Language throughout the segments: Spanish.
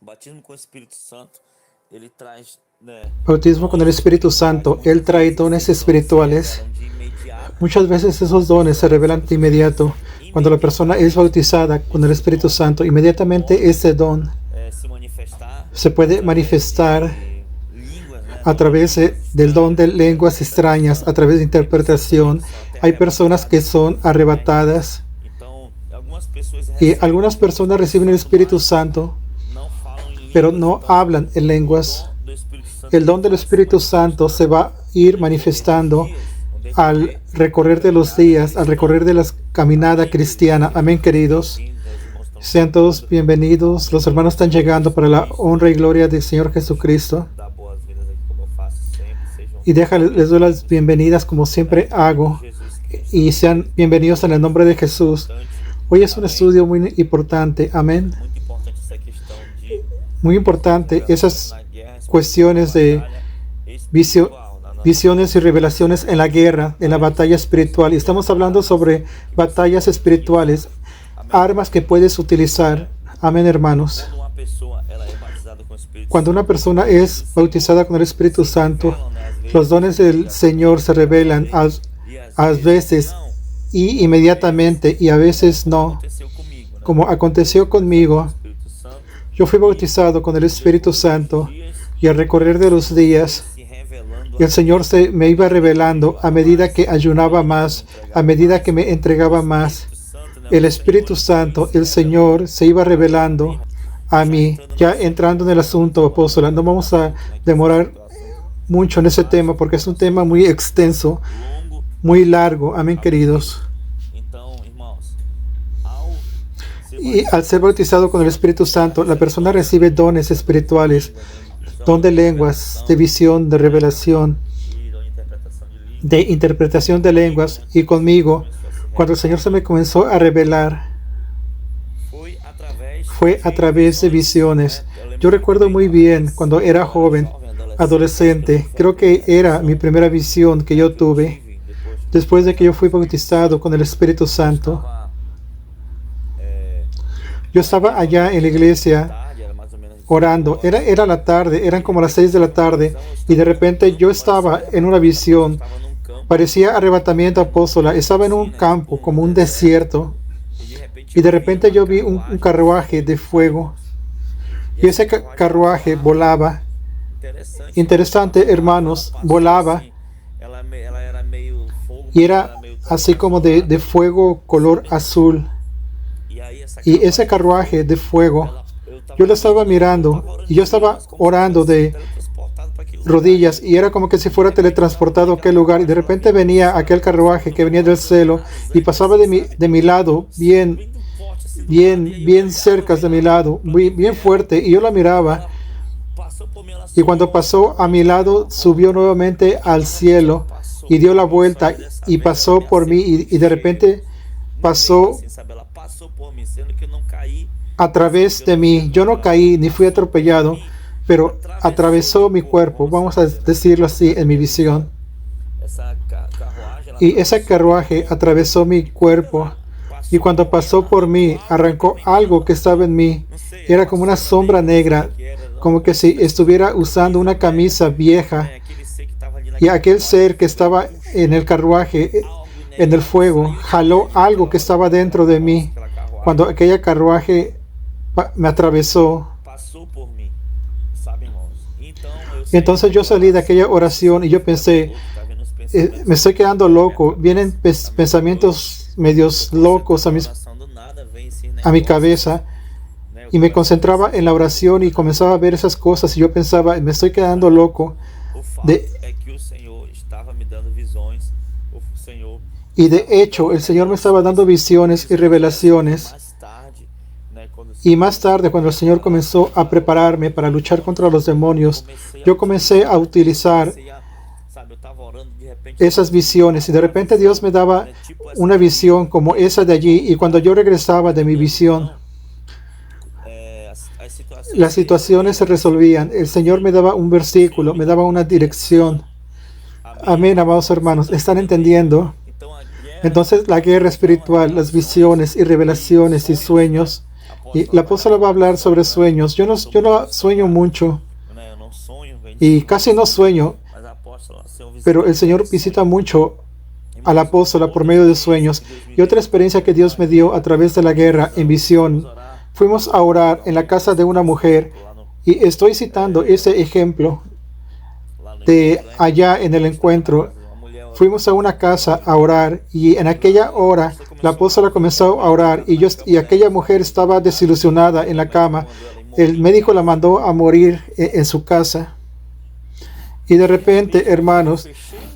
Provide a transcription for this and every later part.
batismo com o Espírito Santo, ele traz, Bautismo con el Espíritu Santo, Él trae dones espirituales. revelam de imediato. Muchas veces esos dones se revelan de inmediato. Cuando la persona es bautizada con el Espíritu Santo, inmediatamente ese don Se manifestar se puede manifestar de línguas, a través del don de lenguas extrañas, a través de interpretación. Hay personas que son arrebatadas Então, algumas pessoas y algunas personas reciben el Espíritu Santo, não falam em pero línguas, no então, hablan en lenguas. o dom do Espírito Santo El don del Espíritu Santo se va a ir manifestando al recorrer de los días, al recorrer de la caminada cristiana. Amén, queridos. Sean todos bienvenidos. Los hermanos están llegando para la honra y gloria del Señor Jesucristo. dar boas-vindas aqui, como eu faço sempre. Sejam Y les doy las bienvenidas como siempre hago. Jesus Cristo. Y sean bienvenidos en el nombre de Jesús. Hoy es un estudio muy importante. Amén. Muito importante essa questão de Muy importante esas na guerra cuestiones de espiritual, na visiones y revelaciones en la guerra, en la batalla espiritual. Y estamos hablando sobre batallas espirituales, armas que puedes utilizar. Amén, hermanos. quando uma pessoa ela é batizada com o Espírito Cuando una persona es bautizada con el Espíritu Santo, los dones del Señor se revelan a veces y inmediatamente y a veces no, aconteceu comigo, né? como aconteció conmigo. Espírito Santo Yo fui bautizado con el Espíritu Santo y al recorrer de los días, se revelando y el Señor me iba revelando a medida que ayunaba más, a medida que me entregaba más. El Espíritu Santo, el Señor, se iba revelando a mí. Ya entrando en el asunto, apóstola, no vamos a demorar mucho en ese tema porque es un tema muy extenso, longo. muy largo. Amén, queridos. Então, irmãos, ao ser Y al ser bautizado con el Espíritu Santo, la persona recibe dones espirituales, don de lenguas, de visión, de revelación, de interpretación de lenguas. Y conmigo, cuando el Señor se me comenzó a revelar, fue a través de visiones. Yo recuerdo muy bien cuando era joven, adolescente, creo que era mi primera visión que yo tuve después de que yo fui bautizado con el Espíritu Santo. Yo estaba allá en la iglesia orando, era la tarde, eran como las 6 de la tarde, y de repente yo estaba en una visión, parecía arrebatamiento, apóstola, estaba en un campo, como un desierto, y de repente yo vi un carruaje de fuego, y ese carruaje volaba. Interesante, hermanos, volaba, y era así como de fuego color azul, y ese carruaje de fuego, yo lo estaba mirando, y yo estaba orando de rodillas, y era como que si fuera teletransportado a aquel lugar, y de repente venía aquel carruaje que venía del cielo, y pasaba de mi lado, bien cerca de mi lado, bien fuerte, y yo la miraba, y cuando pasó a mi lado, subió nuevamente al cielo, y dio la vuelta, y pasó por mí, y de repente pasó a través de mí. Yo no caí ni fui atropellado, pero atravesó mi cuerpo, vamos a decirlo así, en mi visión. Y ese carruaje atravesó mi cuerpo, y cuando pasó por mí, arrancó algo que estaba en mí. Era como una sombra negra, como que si estuviera usando una camisa vieja. Y aquel ser que estaba en el carruaje, en el fuego, jaló algo que estaba dentro de mí. Cuando aquella carruaje me atravesó. Y entonces yo salí de aquella oración y yo pensé, me estoy quedando loco. Vienen pensamientos medios locos a mi cabeza. Y me concentraba en la oración y comenzaba a ver esas cosas. Y yo pensaba, me estoy quedando loco. Y de hecho, el Señor me estaba dando visiones y revelaciones. Y más tarde, cuando el Señor comenzó a prepararme para luchar contra los demonios, yo comencé a utilizar esas visiones. Y de repente Dios me daba una visión como esa de allí. Y cuando yo regresaba de mi visión, las situaciones se resolvían. El Señor me daba un versículo, me daba una dirección. Amén, amados hermanos. ¿Están entendiendo? Entonces la guerra espiritual, las visiones y revelaciones y sueños Y la apóstola va a hablar sobre sueños. Yo no sueño mucho né? Eu não sonho, vem de y sonho, casi no sueño, mas a apóstola, Senhor, pero el Señor visita mucho a la apóstola por medio de sueños. Y otra experiencia que Dios me dio a través de la guerra en visión, fuimos a orar en la casa de una mujer y estoy citando ese ejemplo de allá en el encuentro. Fuimos a una casa a orar y en aquella hora la apóstola comenzó a orar y aquella mujer estaba desilusionada en la cama. El médico la mandó a morir en su casa. Y de repente, hermanos,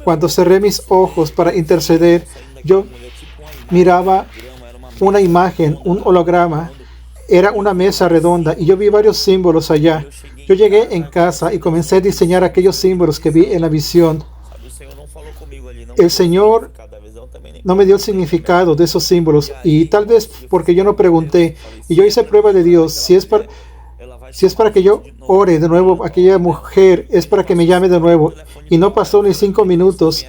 cuando cerré mis ojos para interceder, yo miraba una imagen, un holograma. Era una mesa redonda y yo vi varios símbolos allá. Yo llegué en casa y comencé a diseñar aquellos símbolos que vi en la visión. El Señor no me dio el significado de esos símbolos y tal vez porque yo no pregunté y yo hice prueba de Dios. Si es para que yo ore de nuevo, aquella mujer es para que me llame de nuevo. Y no pasó ni 5 minutos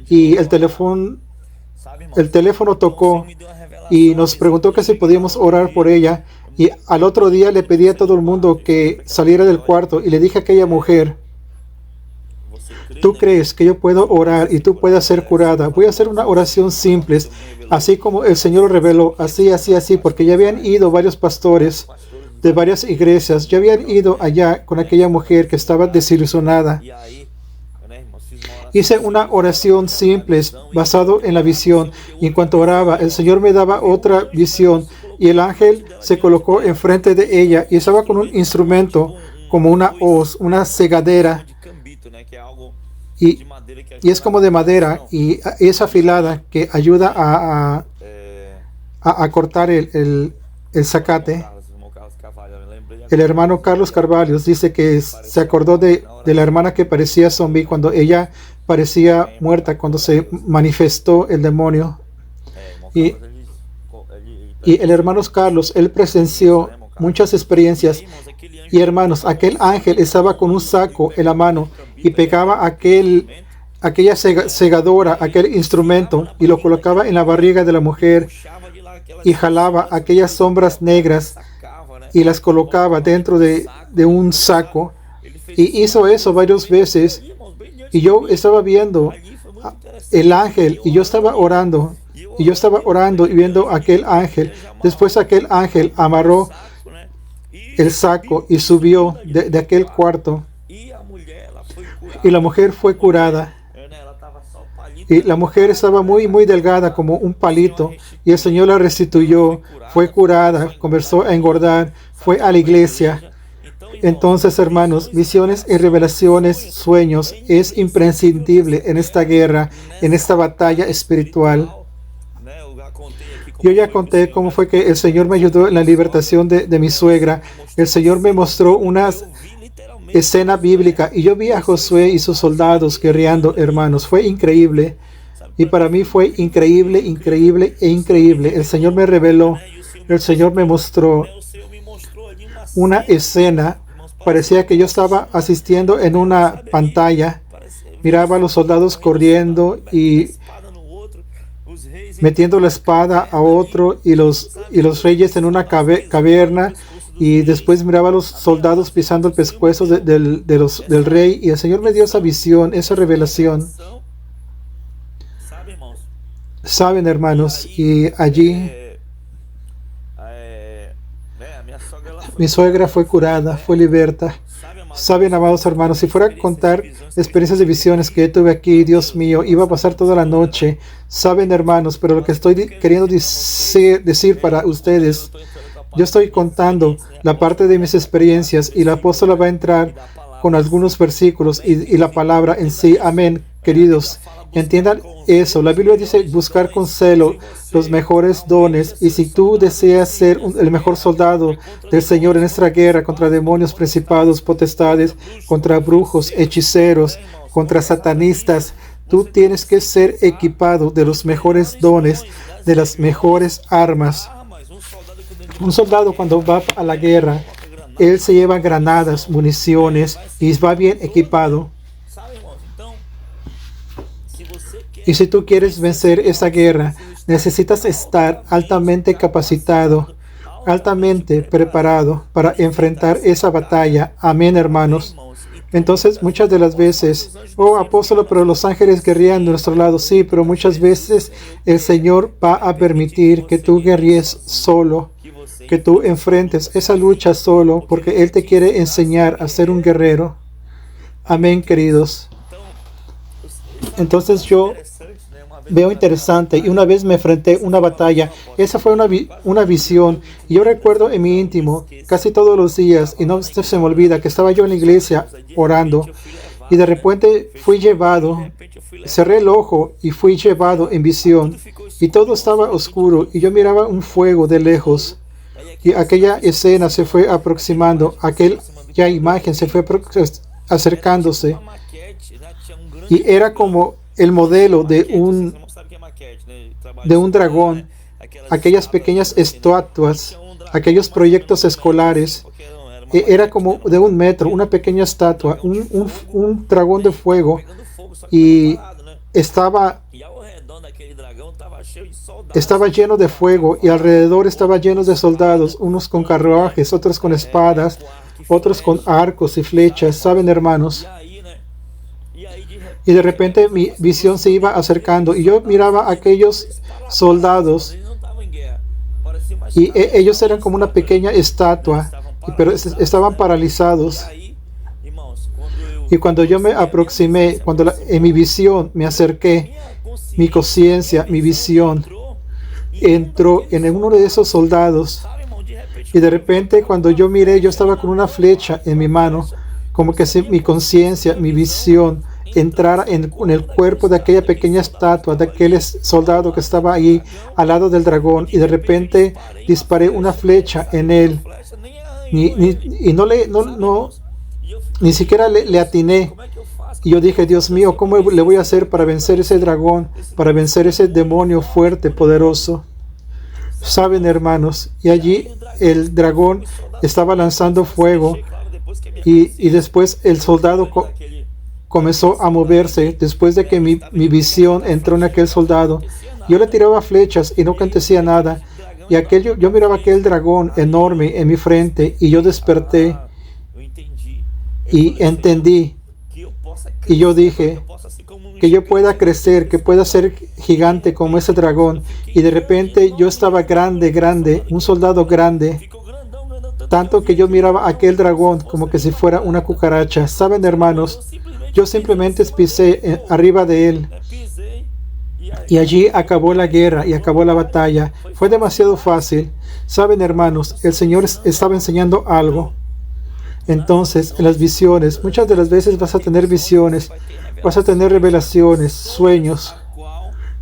y el teléfono tocó y nos preguntó que si podíamos orar por ella. Y al otro día le pedí a todo el mundo que saliera del cuarto y le dije a aquella mujer: ¿tú crees que yo puedo orar y tú puedas ser curada? Voy a hacer una oración simple, así como el Señor lo reveló, así, porque ya habían ido varios pastores de varias iglesias, ya habían ido allá con aquella mujer que estaba desilusionada. Hice una oración simple basado en la visión y en cuanto oraba, el Señor me daba otra visión y el ángel se colocó enfrente de ella y estaba con un instrumento como una hoz, una segadera. Y es como de madera y es afilada que ayuda a cortar el zacate. El hermano Carlos Carvalho dice que se acordó de la hermana que parecía zombie cuando ella parecía muerta, cuando se manifestó el demonio. Y el hermano Carlos, él presenció muchas experiencias. Y hermanos, aquel ángel estaba con un saco en la mano y pegaba aquella segadora, aquel instrumento, y lo colocaba en la barriga de la mujer y jalaba aquellas sombras negras y las colocaba dentro de un saco. Y hizo eso varias veces. Y yo estaba viendo el ángel y yo estaba orando. Y yo estaba orando y viendo aquel ángel. Después aquel ángel amarró el saco y subió de aquel cuarto. Y la mujer fue curada. Y la mujer estaba muy delgada como un palito. Y el Señor la restituyó. Fue curada, comenzó a engordar, fue a la iglesia. Entonces, hermanos, visiones y revelaciones, sueños, es imprescindible en esta guerra, en esta batalla espiritual. Yo ya conté cómo fue que el Señor me ayudó en la libertación de mi suegra. El Señor me mostró una escena bíblica y yo vi a Josué y sus soldados guerreando, hermanos. Fue increíble. Y para mí fue increíble. El Señor me reveló, el Señor me mostró una escena. Parecía que yo estaba asistiendo en una pantalla. Miraba a los soldados corriendo y metiendo la espada a otro y los reyes en una caverna. Y después miraba a los soldados pisando el pescuezo del rey. Y el Señor me dio esa visión, esa revelación. Saben, hermanos, y allí mi suegra fue curada, fue liberta. Saben, amados hermanos, si fuera a contar experiencias de visiones que yo tuve aquí, Dios mío, iba a pasar toda la noche. Saben, hermanos, pero lo que estoy queriendo decir para ustedes, yo estoy contando la parte de mis experiencias y la apóstola va a entrar con algunos versículos y la palabra en sí. Amén, queridos. Entiendan eso. La Biblia dice buscar con celo los mejores dones. Y si tú deseas ser el mejor soldado del Señor en esta guerra contra demonios, principados, potestades, contra brujos, hechiceros, contra satanistas, tú tienes que ser equipado de los mejores dones, de las mejores armas. Un soldado cuando va a la guerra, él se lleva granadas, municiones y va bien equipado. Y si tú quieres vencer esa guerra, necesitas estar altamente capacitado, altamente preparado para enfrentar esa batalla. Amén, hermanos. Entonces, muchas de las veces, oh apóstol, pero los ángeles guerrían de nuestro lado. Sí, pero muchas veces el Señor va a permitir que tú guerríes solo, que tú enfrentes esa lucha solo, porque Él te quiere enseñar a ser un guerrero. Amén, queridos. Entonces yo veo interesante, y una vez me enfrenté a una batalla. Esa fue una visión, y yo recuerdo en mi íntimo casi todos los días, y no se me olvida que estaba yo en la iglesia orando, y de repente fui llevado, cerré el ojo y fui llevado en visión, y todo estaba oscuro, y yo miraba un fuego de lejos, y aquella escena se fue aproximando, aquella imagen se fue acercándose, y era como el modelo de un dragón, aquellas pequeñas estatuas, aquellos proyectos escolares. Era como de 1 metro, una pequeña estatua, un dragón de fuego, y estaba lleno de fuego, y alrededor estaba lleno de soldados, unos con carruajes, otros con espadas, otros con arcos y flechas. ¿Saben, hermanos? Y de repente mi visión se iba acercando, y yo miraba a aquellos soldados, y ellos eran como una pequeña estatua, pero estaban paralizados. Y cuando yo me aproximé, en mi visión me acerqué, mi conciencia, mi visión entró en uno de esos soldados, y de repente cuando yo miré, yo estaba con una flecha en mi mano, como que si mi conciencia, mi visión entrara en el cuerpo de aquella pequeña estatua, de aquel soldado que estaba ahí al lado del dragón, y de repente disparé una flecha en él, y ni siquiera le atiné. Y yo dije, Dios mío, ¿cómo le voy a hacer para vencer ese dragón, para vencer ese demonio fuerte, poderoso? Saben, hermanos, y allí el dragón estaba lanzando fuego, y después el soldado comenzó a moverse. Después de que mi visión entró en aquel soldado, yo le tiraba flechas y no acontecía nada, y yo miraba aquel dragón enorme en mi frente, y yo desperté y entendí, y yo dije que yo pueda crecer, que pueda ser gigante como ese dragón. Y de repente yo estaba grande, un soldado grande, tanto que yo miraba a aquel dragón como que si fuera una cucaracha. Saben, hermanos, yo simplemente pisé arriba de él, y allí acabó la guerra y acabó la batalla. Fue demasiado fácil. Saben, hermanos, el Señor estaba enseñando algo. Entonces, en las visiones, muchas de las veces vas a tener visiones, vas a tener revelaciones, sueños,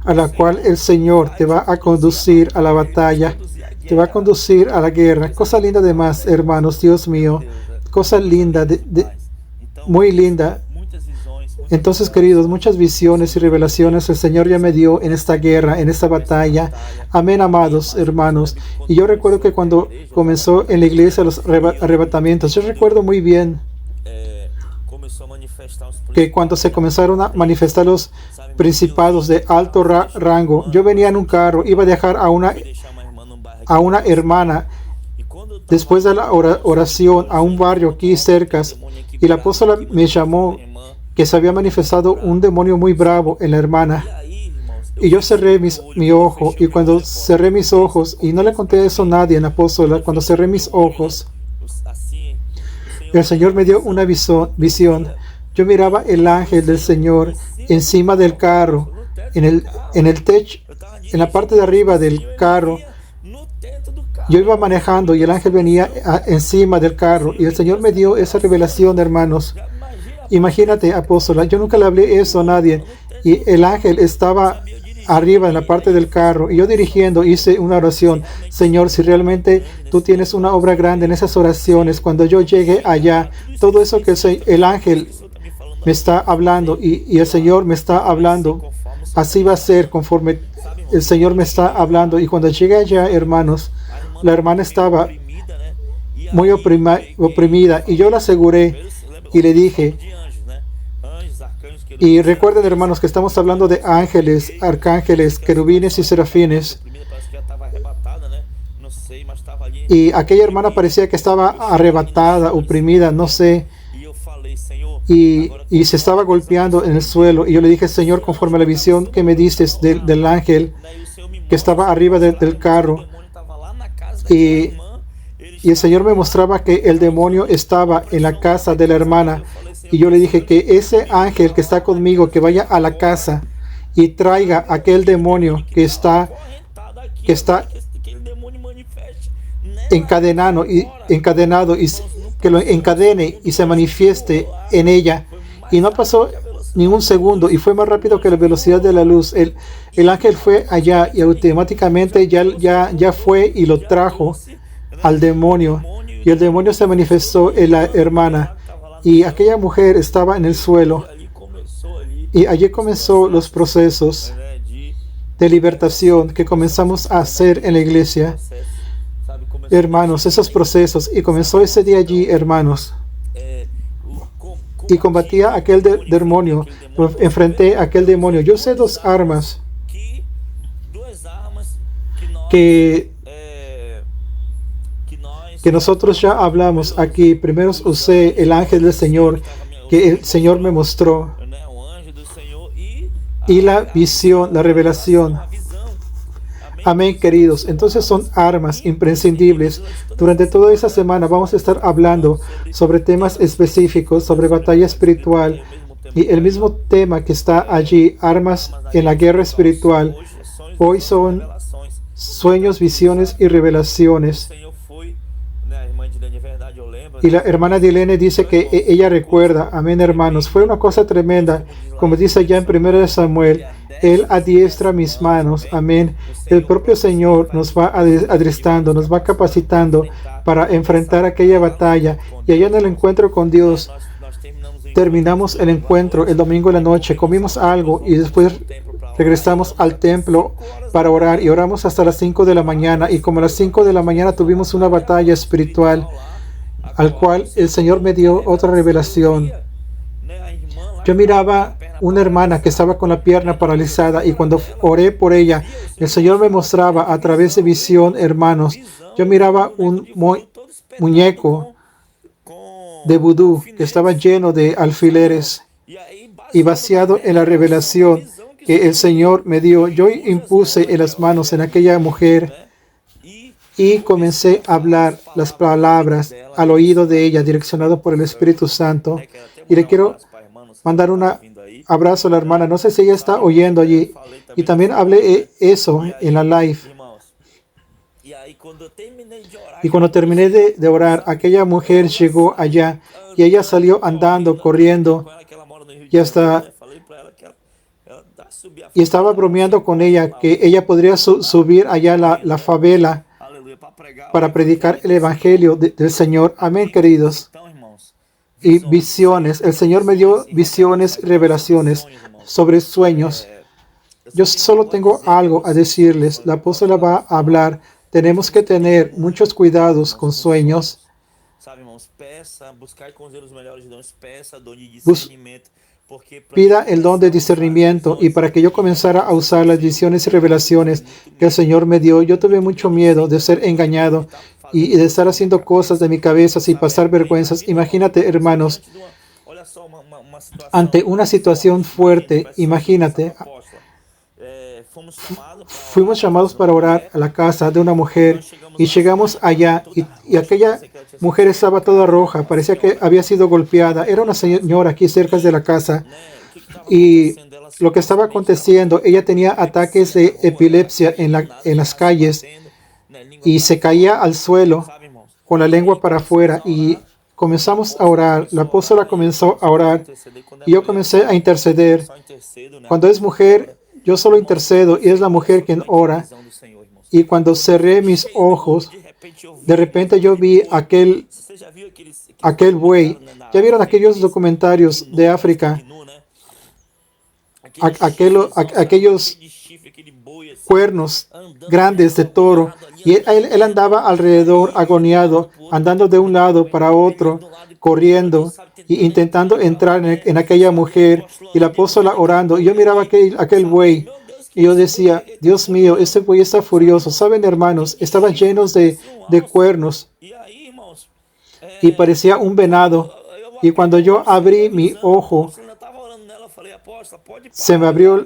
a la cual el Señor te va a conducir a la batalla, te va a conducir a la guerra. Cosa linda de más, hermanos, Dios mío, cosa linda, muy linda. Entonces, queridos, muchas visiones y revelaciones el Señor ya me dio en esta guerra, en esta batalla. Amén, amados hermanos. Y yo recuerdo que cuando comenzó en la iglesia los arrebatamientos, yo recuerdo muy bien que cuando se comenzaron a manifestar los principados de alto rango, yo venía en un carro, iba a dejar a una hermana después de la oración a un barrio aquí cerca, y la apóstola me llamó que se había manifestado un demonio muy bravo en la hermana. Y yo cerré mi ojo, y cuando cerré mis ojos, y no le conté eso a nadie, en la apóstola, cuando cerré mis ojos, el Señor me dio una visión. Yo miraba el ángel del Señor encima del carro, en el techo, en la parte de arriba del carro. Yo iba manejando y el ángel venía encima del carro, y el Señor me dio esa revelación, hermanos. Imagínate, apóstola, yo nunca le hablé eso a nadie, y el ángel estaba arriba en la parte del carro, y yo dirigiendo hice una oración. Señor, si realmente tú tienes una obra grande en esas oraciones, cuando yo llegue allá, todo eso que el ángel me está hablando y el Señor me está hablando, así va a ser conforme el Señor me está hablando. Y cuando llegué allá, hermanos, la hermana estaba muy oprimida, y yo la aseguré y le dije, y recuerden, hermanos, que estamos hablando de ángeles, arcángeles, querubines y serafines. y aquella hermana parecía que estaba arrebatada, oprimida, no sé, y se estaba golpeando en el suelo. Y yo le dije, Señor, conforme a la visión que me diste del ángel que estaba arriba del carro, y el Señor me mostraba que el demonio estaba en la casa de la hermana. Y yo le dije que ese ángel que está conmigo, que vaya a la casa y traiga aquel demonio que está encadenado y que lo encadene y se manifieste en ella. Y no pasó ningún segundo y fue más rápido que la velocidad de la luz. El ángel fue allá y automáticamente ya fue y lo trajo al demonio. Y el demonio se manifestó en la hermana. Y aquella mujer estaba en el suelo. Y allí comenzó los procesos de libertación que comenzamos a hacer en la iglesia. Hermanos, esos procesos. Y comenzó ese día allí, hermanos. Y combatía a aquel demonio. Enfrenté a aquel demonio. Yo usé dos armas que nosotros ya hablamos aquí. Primero usé el ángel del Señor que el Señor me mostró, y la visión, la revelación. Amén, queridos. Entonces son armas imprescindibles. Durante toda esa semana vamos a estar hablando sobre temas específicos, sobre batalla espiritual, y el mismo tema que está allí, armas en la guerra espiritual, hoy son sueños, visiones y revelaciones. Y la hermana Dilene dice que ella recuerda, amén, hermanos, fue una cosa tremenda, como dice allá en 1 Samuel, Él adiestra mis manos, amén. El propio Señor nos va adiestrando, nos va capacitando para enfrentar aquella batalla. Y allá en el encuentro con Dios, terminamos el encuentro el domingo en la noche, comimos algo y después regresamos al templo para orar y oramos hasta las 5 de la mañana. Y como a las 5 de la mañana tuvimos una batalla espiritual, al cual el Señor me dio otra revelación. Yo miraba una hermana que estaba con la pierna paralizada y cuando oré por ella, el Señor me mostraba a través de visión, hermanos. Yo miraba un muñeco de vudú que estaba lleno de alfileres y vaciado en la revelación que el Señor me dio. Yo impuse en las manos en aquella mujer y comencé a hablar las palabras al oído de ella, direccionado por el Espíritu Santo. Y le quiero mandar un abrazo a la hermana. No sé si ella está oyendo allí. Y también hablé eso en la live. Y cuando terminé de orar, aquella mujer llegó allá y ella salió andando, corriendo y estaba bromeando con ella que ella podría subir allá la favela para predicar el Evangelio del Señor. Amén, queridos. Y visiones. El Señor me dio visiones y revelaciones sobre sueños. Yo solo tengo algo a decirles. La apóstola va a hablar. Tenemos que tener muchos cuidados con sueños. Pida el don de discernimiento. Y para que yo comenzara a usar las visiones y revelaciones que el Señor me dio, yo tuve mucho miedo de ser engañado y de estar haciendo cosas de mi cabeza y pasar vergüenzas. Imagínate, hermanos, ante una situación fuerte, imagínate, fuimos llamados para orar a la casa de una mujer y llegamos allá y aquella mujer estaba toda roja, parecía que había sido golpeada. Era una señora aquí cerca de la casa y lo que estaba aconteciendo, ella tenía ataques de epilepsia en las calles y se caía al suelo con la lengua para afuera y comenzamos a orar. La apóstola comenzó a orar y yo comencé a interceder. Cuando es mujer, yo solo intercedo y es la mujer quien ora. Y cuando cerré mis ojos, de repente yo vi aquel buey. ¿Ya vieron aquellos documentarios de África? Aquellos cuernos grandes de toro. Y él andaba alrededor, agoniado, andando de un lado para otro, corriendo e intentando entrar en aquella mujer. Y la apóstola orando. Y yo miraba aquel buey. Y yo decía, Dios mío, este buey está furioso. Saben, hermanos, estaba lleno de cuernos y parecía un venado. Y cuando yo abrí mi ojo, se me abrió,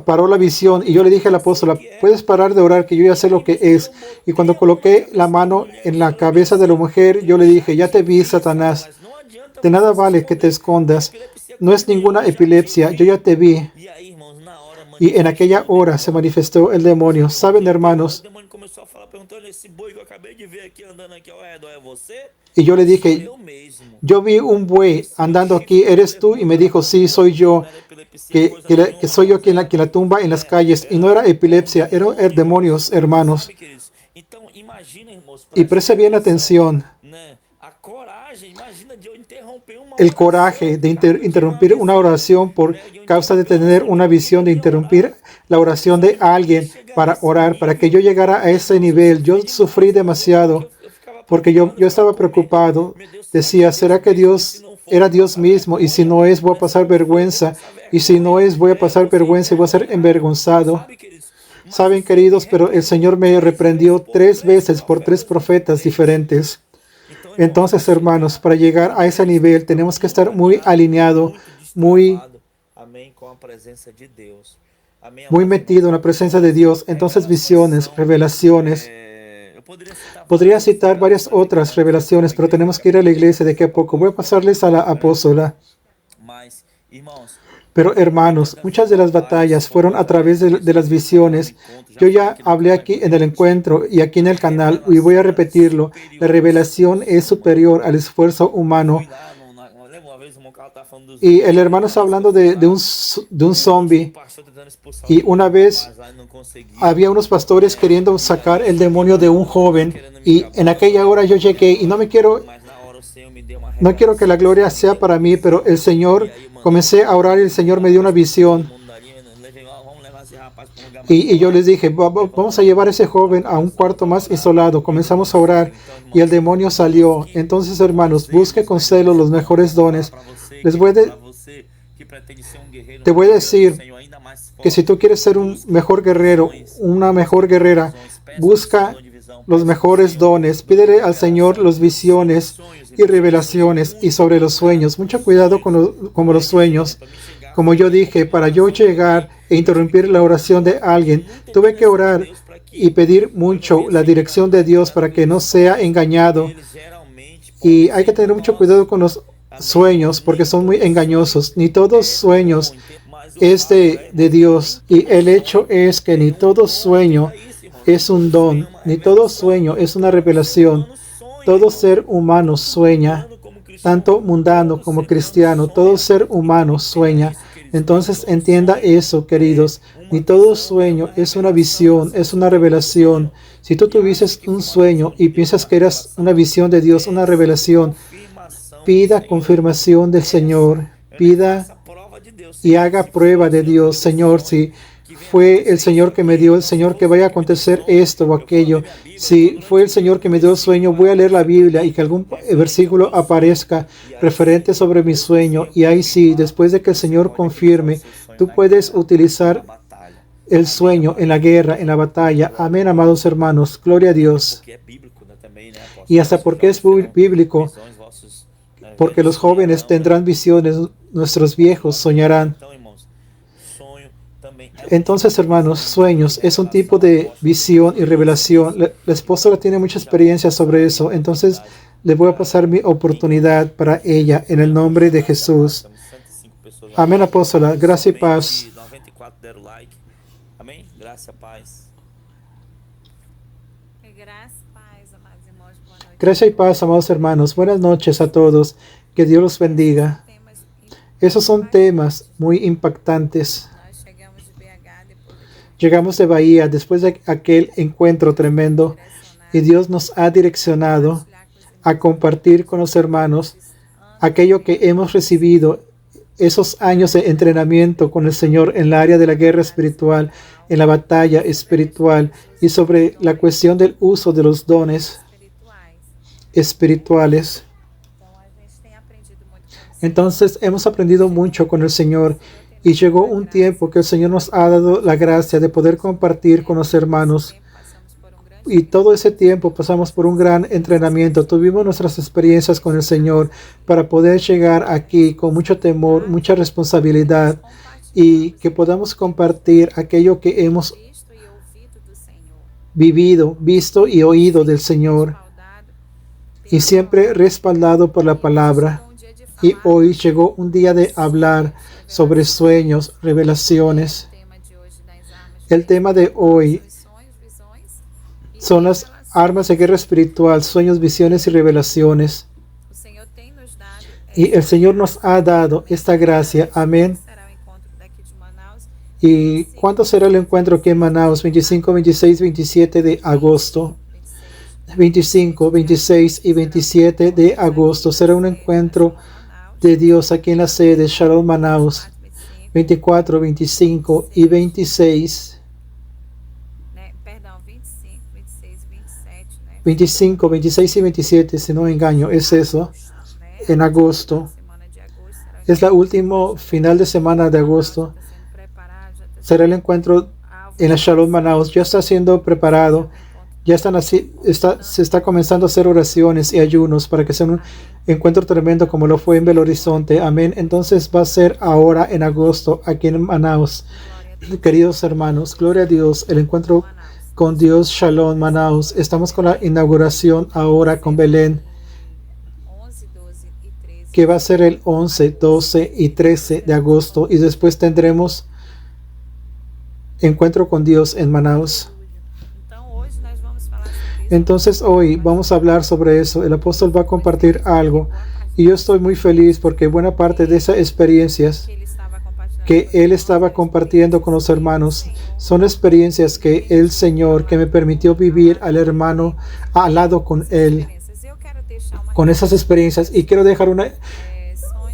paró la visión y yo le dije al apóstol, puedes parar de orar que yo ya sé lo que es. Y cuando coloqué la mano en la cabeza de la mujer, yo le dije, ya te vi, Satanás. De nada vale que te escondas. No es ninguna epilepsia, yo ya te vi. Y en aquella hora se manifestó el demonio. ¿Saben, hermanos? Y yo le dije, yo vi un buey andando aquí, ¿eres tú? Y me dijo, sí, soy yo, que soy yo quien la tumba en las calles. Y no era epilepsia, eran demonios, hermanos. Y preste bien atención. El coraje de interrumpir una oración por causa de tener una visión, de interrumpir la oración de alguien para orar, para que yo llegara a ese nivel. Yo sufrí demasiado porque yo estaba preocupado. Decía, ¿será que Dios era Dios mismo? Y si no es, voy a pasar vergüenza. Y si no es, voy a pasar vergüenza y voy a ser envergonzado. Saben, queridos, pero el Señor me reprendió 3 veces por 3 profetas diferentes. Entonces, hermanos, para llegar a ese nivel tenemos que estar muy alineados, muy metido en la presencia de Dios. Entonces, visiones, revelaciones. Podría citar varias otras revelaciones, pero tenemos que ir a la iglesia de aquí a poco. Voy a pasarles a la apóstola. Pero hermanos, muchas de las batallas fueron a través de las visiones. Yo ya hablé aquí en el encuentro y aquí en el canal y voy a repetirlo. La revelación es superior al esfuerzo humano. Y el hermano está hablando de un zombie. Y una vez había unos pastores queriendo sacar el demonio de un joven. Y en aquella hora yo llegué y no quiero que la gloria sea para mí, pero el Señor, comencé a orar y el Señor me dio una visión. Y yo les dije, vamos a llevar a ese joven a un cuarto más isolado. Comenzamos a orar y el demonio salió. Entonces, hermanos, busque con celo los mejores dones. Te voy a decir que si tú quieres ser un mejor guerrero, una mejor guerrera, busca los mejores dones. Pídele al Señor las visiones y revelaciones y sobre los sueños. Mucho cuidado con los sueños. Como yo dije, para yo llegar e interrumpir la oración de alguien, tuve que orar y pedir mucho la dirección de Dios para que no sea engañado. Y hay que tener mucho cuidado con los sueños porque son muy engañosos. Ni todos sueños es de Dios. Y el hecho es que ni todo sueño es un don, ni todo sueño es una revelación. Todo ser humano sueña, tanto mundano como cristiano, todo ser humano sueña. Entonces entienda eso, queridos. Ni todo sueño es una visión, es una revelación. Si tú tuvieses un sueño y piensas que eras una visión de Dios, una revelación, pida confirmación del Señor, pida y haga prueba de Dios. Señor, si fue el Señor que me dio, el Señor que vaya a acontecer esto o aquello. Si fue el Señor que me dio el sueño, voy a leer la Biblia y que algún versículo aparezca referente sobre mi sueño. Y ahí sí, después de que el Señor confirme, tú puedes utilizar el sueño en la guerra, en la batalla. Amén, amados hermanos. Gloria a Dios. Y hasta porque es bíblico, porque los jóvenes tendrán visiones, nuestros viejos soñarán. Entonces, hermanos, sueños es un tipo de visión y revelación. La esposa tiene mucha experiencia sobre eso. Entonces, le voy a pasar mi oportunidad para ella en el nombre de Jesús. Amén, apóstola. Gracia y paz. Amém? Graça, paz. Gracia y paz, amados hermanos. Buenas noches a todos. Que Dios los bendiga. Esos son temas muy impactantes. Llegamos de Bahía después de aquel encuentro tremendo y Dios nos ha direccionado a compartir con los hermanos aquello que hemos recibido, esos años de entrenamiento con el Señor en la área de la guerra espiritual, en la batalla espiritual y sobre la cuestión del uso de los dones espirituales. Entonces hemos aprendido mucho con el Señor Y llegó un tiempo que el Señor nos ha dado la gracia de poder compartir con los hermanos. Y todo ese tiempo pasamos por un gran entrenamiento. Tuvimos nuestras experiencias con el Señor para poder llegar aquí con mucho temor, mucha responsabilidad y que podamos compartir aquello que hemos vivido, visto y oído del Señor. Y siempre respaldado por la palabra. Y hoy llegó un día de hablar sobre sueños, revelaciones. El tema de hoy son las armas de guerra espiritual, sueños, visiones y revelaciones. Y el Señor nos ha dado esta gracia. Amén. ¿Y cuándo será el encuentro aquí en Manaus? 25, 26, 27 de agosto. 25, 26 y 27 de agosto será un encuentro de Dios aquí en la sede de Shalom Manaus. 24, 25 y 26. 25, 26 y 27, si no me engaño, es eso, en agosto. Es la última final de semana de agosto. Será el encuentro en la Shalom Manaus. Ya está siendo preparado. Ya se está comenzando a hacer oraciones y ayunos para que sea un encuentro tremendo como lo fue en Belo Horizonte. Amén. Entonces va a ser ahora en agosto aquí en Manaus. Queridos hermanos, gloria a Dios, el encuentro con Dios Shalom Manaus. Estamos con la inauguración ahora con Belén, que va a ser el 11, 12 y 13 de agosto. Y después tendremos encuentro con Dios en Manaus. Entonces hoy vamos a hablar sobre eso. El apóstol va a compartir algo y yo estoy muy feliz porque buena parte de esas experiencias que él estaba compartiendo con los hermanos son experiencias que el Señor, que me permitió vivir al hermano al lado con él, con esas experiencias. Y quiero dejar una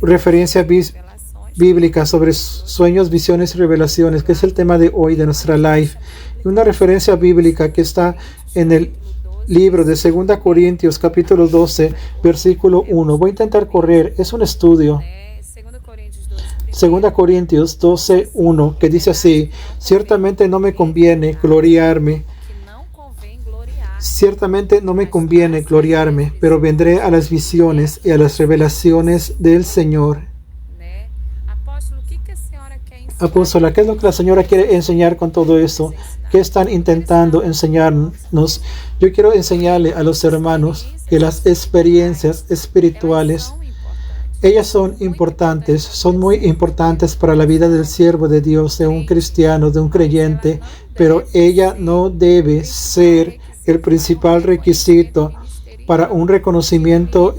referencia bíblica sobre sueños, visiones y revelaciones, que es el tema de hoy de nuestra live. Una referencia bíblica que está en el libro de 2 Corintios capítulo 12 versículo 1. Voy a intentar correr, es un estudio. 2 Corintios 12, 1, que dice así: ciertamente no me conviene gloriarme. Ciertamente no me conviene gloriarme, pero vendré a las visiones y a las revelaciones del Señor. Apóstola, ¿qué es lo que la señora quiere enseñar con todo eso? ¿Qué están intentando enseñarnos? Yo quiero enseñarle a los hermanos que las experiencias espirituales, ellas son importantes, son muy importantes para la vida del siervo de Dios, de un cristiano, de un creyente, pero ella no debe ser el principal requisito para un reconocimiento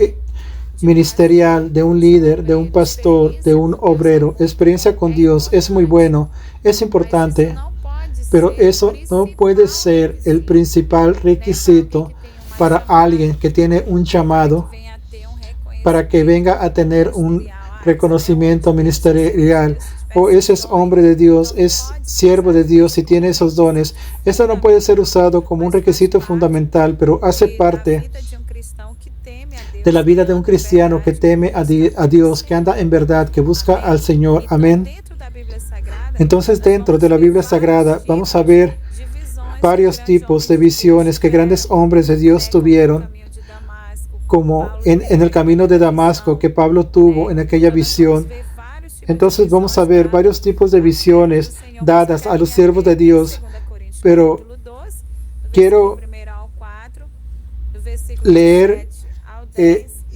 ministerial de un líder, de un pastor, de un obrero. Experiencia con Dios es muy bueno, es importante, pero eso no puede ser el principal requisito para alguien que tiene un llamado, para que venga a tener un reconocimiento ministerial. O ese es hombre de Dios, es siervo de Dios y tiene esos dones. Eso no puede ser usado como un requisito fundamental, pero hace parte de la vida de un cristiano que teme a Dios, que anda en verdad, que busca al Señor. Amén. Entonces, dentro de la Biblia Sagrada vamos a ver varios tipos de visiones que grandes hombres de Dios tuvieron, como en el camino de Damasco que Pablo tuvo en aquella visión. Entonces vamos a ver varios tipos de visiones dadas a los siervos de Dios, pero quiero leer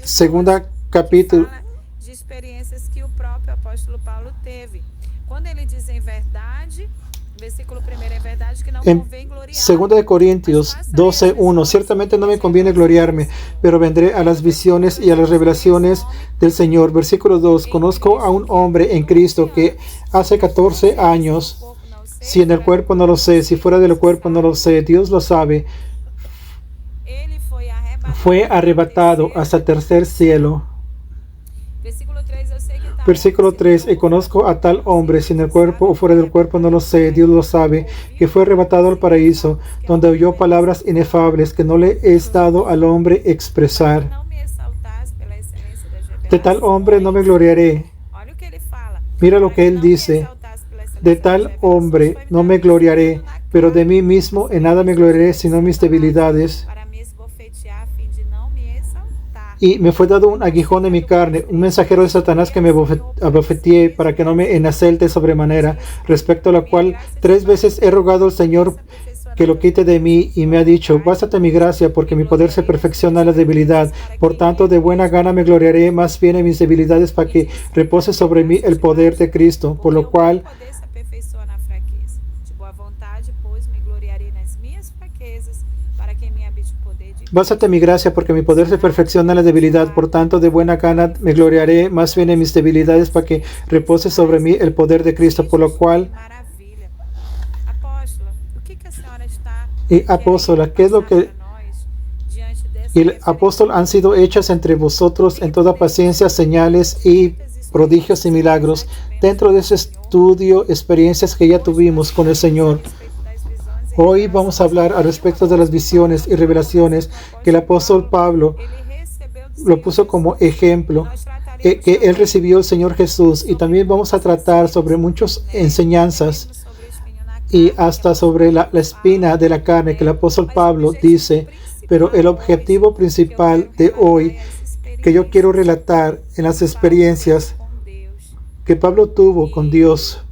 segunda capítulo. De experiências que o próprio apóstolo Paulo teve. Quando ele diz em verdade, versículo 1 é verdade que não convém gloriar. 2 Corintios 12:1. Ciertamente no me conviene gloriarme, pero vendré a las visiones y a las revelaciones del Señor. Versículo 2. Conozco a un hombre en Cristo que hace 14 años, si en el cuerpo no lo sé, si fuera del cuerpo no lo sé, Dios lo sabe, fue arrebatado hasta el tercer cielo. Versículo 3. Y conozco a tal hombre, si en el cuerpo o fuera del cuerpo no lo sé, Dios lo sabe, que fue arrebatado al paraíso, donde oyó palabras inefables que no le es dado al hombre expresar. De tal hombre no me gloriaré. Mira lo que él dice: de tal hombre no me gloriaré, pero de mí mismo en nada me gloriaré sino en mis debilidades. Y me fue dado un aguijón de mi carne, un mensajero de Satanás que me abofeteé para que no me enacelte sobremanera, respecto a la cual 3 veces he rogado al Señor que lo quite de mí, y me ha dicho: bástate mi gracia, porque mi poder se perfecciona en la debilidad. Por tanto, de buena gana me gloriaré más bien en mis debilidades, para que repose sobre mí el poder de Cristo. Por lo cual bástate mi gracia, porque mi poder se perfecciona en la debilidad. Por tanto, de buena gana me gloriaré más bien en mis debilidades, para que repose sobre mí el poder de Cristo. Por lo cual, y apóstola, ¿qué es lo que y el apóstol han sido hechas entre vosotros en toda paciencia, señales y prodigios y milagros, dentro de ese estudio, experiencias que ya tuvimos con el Señor? Hoy vamos a hablar al respecto de las visiones y revelaciones que el apóstol Pablo lo puso como ejemplo, que él recibió el Señor Jesús. Y también vamos a tratar sobre muchas enseñanzas y hasta sobre la espina de la carne que el apóstol Pablo dice. Pero el objetivo principal de hoy que yo quiero relatar en las experiencias que Pablo tuvo con Dios,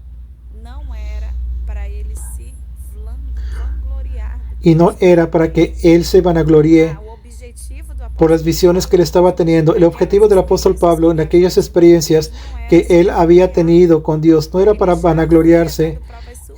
y no era para que él se vanaglorie por las visiones que él estaba teniendo. El objetivo del apóstol Pablo en aquellas experiencias que él había tenido con Dios no era para vanagloriarse.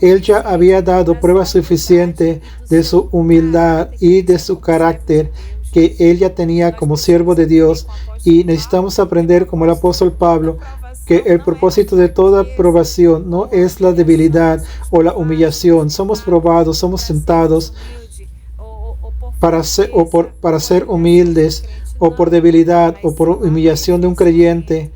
Él ya había dado prueba suficiente de su humildad y de su carácter que él ya tenía como siervo de Dios. Y necesitamos aprender, como el apóstol Pablo, que el propósito de toda probación no es la debilidad o la humillación. Somos probados, somos tentados para ser humildes, o por debilidad o por humillación de un creyente.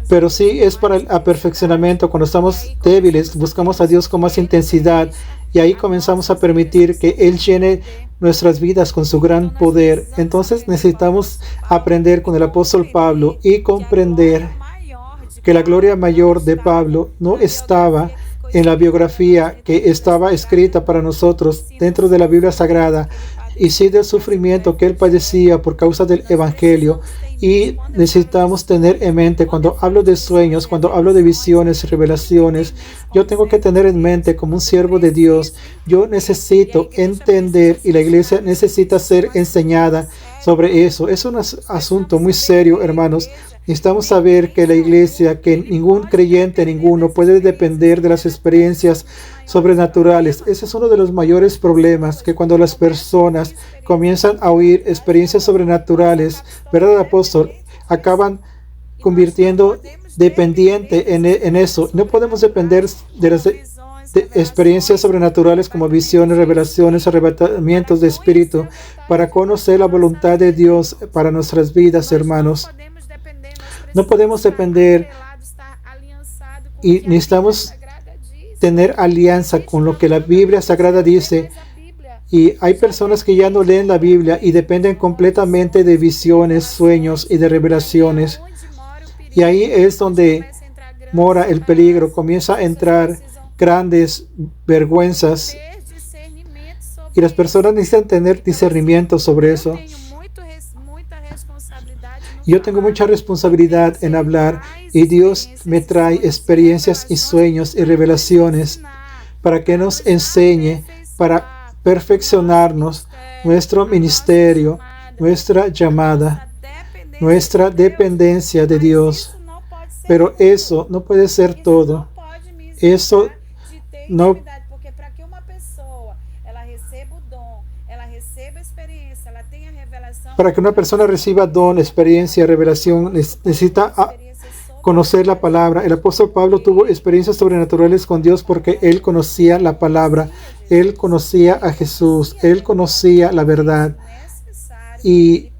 Pero sí es para el aperfeccionamiento. Cuando estamos débiles, buscamos a Dios con más intensidad, y ahí comenzamos a permitir que Él llene nuestras vidas con su gran poder. Entonces necesitamos aprender con el apóstol Pablo y comprender que la gloria mayor de Pablo no estaba en la biografía que estaba escrita para nosotros dentro de la Biblia Sagrada, y sí del sufrimiento que él padecía por causa del Evangelio. Y necesitamos tener en mente, cuando hablo de sueños, cuando hablo de visiones y revelaciones, yo tengo que tener en mente, como un siervo de Dios, yo necesito entender, y la iglesia necesita ser enseñada sobre eso. Es un asunto muy serio, hermanos. Necesitamos saber que la iglesia, que ningún creyente, ninguno puede depender de las experiencias sobrenaturales. Ese es uno de los mayores problemas, que cuando las personas comienzan a oír experiencias sobrenaturales, ¿verdad, apóstol?, acaban convirtiendo dependiente en eso. No podemos depender de las experiencias sobrenaturales como visiones, revelaciones, arrebatamientos de espíritu para conocer la voluntad de Dios para nuestras vidas, hermanos. No podemos depender, y necesitamos tener alianza con lo que la Biblia Sagrada dice. Y hay personas que ya no leen la Biblia y dependen completamente de visiones, sueños y de revelaciones. Y ahí es donde mora el peligro. Comienza a entrar grandes vergüenzas, y las personas necesitan tener discernimiento sobre eso. Yo tengo mucha responsabilidad en hablar, y Dios me trae experiencias y sueños y revelaciones para que nos enseñe, para perfeccionarnos, nuestro ministerio, nuestra llamada, nuestra dependencia de Dios. Pero eso no puede ser todo. Eso no. Para que una persona reciba don, experiencia, revelación, necesita conocer la palabra. El apóstol Pablo tuvo experiencias sobrenaturales con Dios porque él conocía la palabra, él conocía a Jesús, él conocía la verdad, y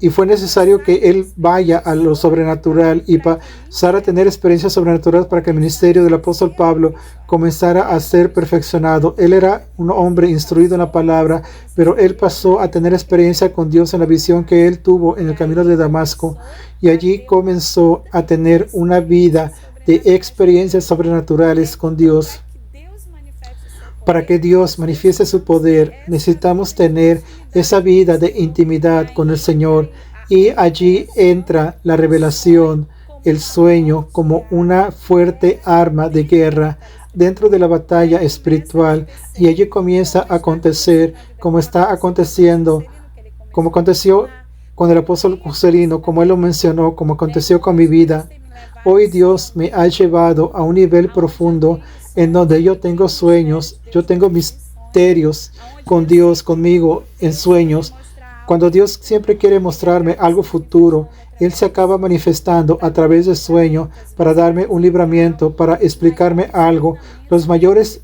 y fue necesario que él vaya a lo sobrenatural y pasara a tener experiencias sobrenaturales para que el ministerio del apóstol Pablo comenzara a ser perfeccionado. Él era un hombre instruido en la palabra, pero él pasó a tener experiencia con Dios en la visión que él tuvo en el camino de Damasco, y allí comenzó a tener una vida de experiencias sobrenaturales con Dios. Para que Dios manifieste su poder, necesitamos tener esa vida de intimidad con el Señor, y allí entra la revelación, el sueño, como una fuerte arma de guerra dentro de la batalla espiritual, y allí comienza a acontecer como está aconteciendo, como aconteció con el apóstol Juscelino, como él lo mencionó, como aconteció con mi vida. Hoy Dios me ha llevado a un nivel profundo en donde yo tengo sueños, yo tengo misterios con Dios, conmigo en sueños. Cuando Dios siempre quiere mostrarme algo futuro, Él se acaba manifestando a través del sueño para darme un libramiento, para explicarme algo. Los mayores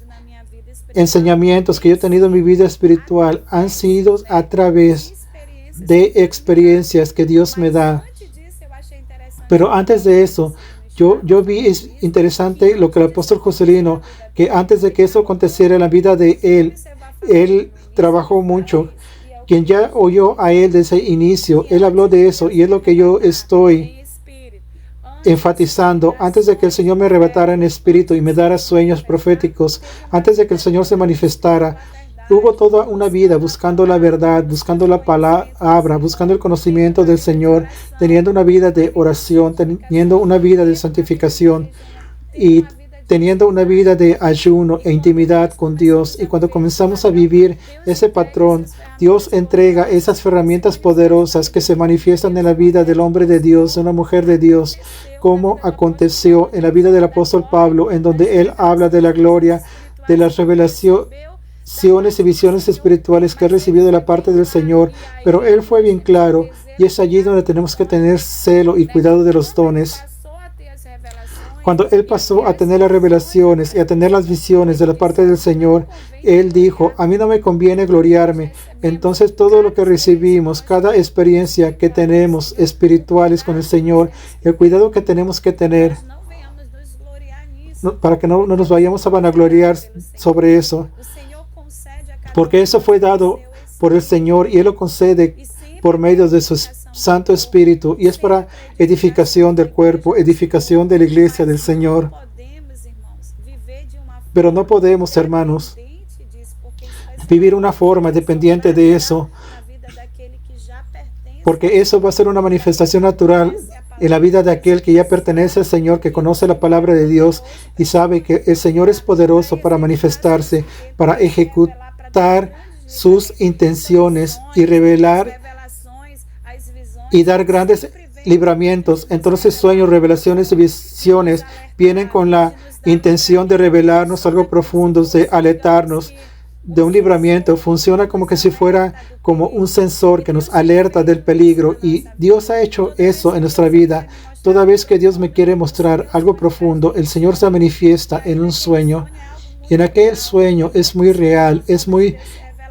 enseñamientos que yo he tenido en mi vida espiritual han sido a través de experiencias que Dios me da. Pero antes de eso, yo vi, es interesante lo que el apóstol Juscelino, que antes de que eso aconteciera en la vida de él trabajó mucho. Quien ya oyó a él desde el inicio, él habló de eso, y es lo que yo estoy enfatizando. Antes de que el Señor me arrebatara en espíritu y me diera sueños proféticos, antes de que el Señor se manifestara, hubo toda una vida buscando la verdad, buscando la palabra, buscando el conocimiento del Señor, teniendo una vida de oración, teniendo una vida de santificación y teniendo una vida de ayuno e intimidad con Dios. Y cuando comenzamos a vivir ese patrón, Dios entrega esas herramientas poderosas que se manifiestan en la vida del hombre de Dios, de una mujer de Dios, como aconteció en la vida del apóstol Pablo, en donde él habla de la gloria, de las revelaciones y visiones espirituales que he recibido de la parte del Señor, pero él fue bien claro, y es allí donde tenemos que tener celo y cuidado de los dones. Cuando él pasó a tener las revelaciones y a tener las visiones de la parte del Señor, él dijo: a mí no me conviene gloriarme. Entonces todo lo que recibimos, cada experiencia que tenemos espirituales con el Señor, el cuidado que tenemos que tener para que no nos vayamos a vanagloriar sobre eso, porque eso fue dado por el Señor y Él lo concede por medio de su Santo Espíritu, y es para edificación del cuerpo, edificación de la iglesia del Señor. Pero no podemos, hermanos, vivir una forma dependiente de eso, porque eso va a ser una manifestación natural en la vida de aquel que ya pertenece al Señor, que conoce la palabra de Dios y sabe que el Señor es poderoso para manifestarse, para ejecutar sus intenciones y revelar y dar grandes libramientos. Entonces sueños, revelaciones y visiones vienen con la intención de revelarnos algo profundo, de alertarnos de un libramiento. Funciona como que si fuera como un sensor que nos alerta del peligro, y Dios ha hecho eso en nuestra vida. Toda vez que Dios me quiere mostrar algo profundo, el Señor se manifiesta en un sueño, y en aquel sueño es muy real, es muy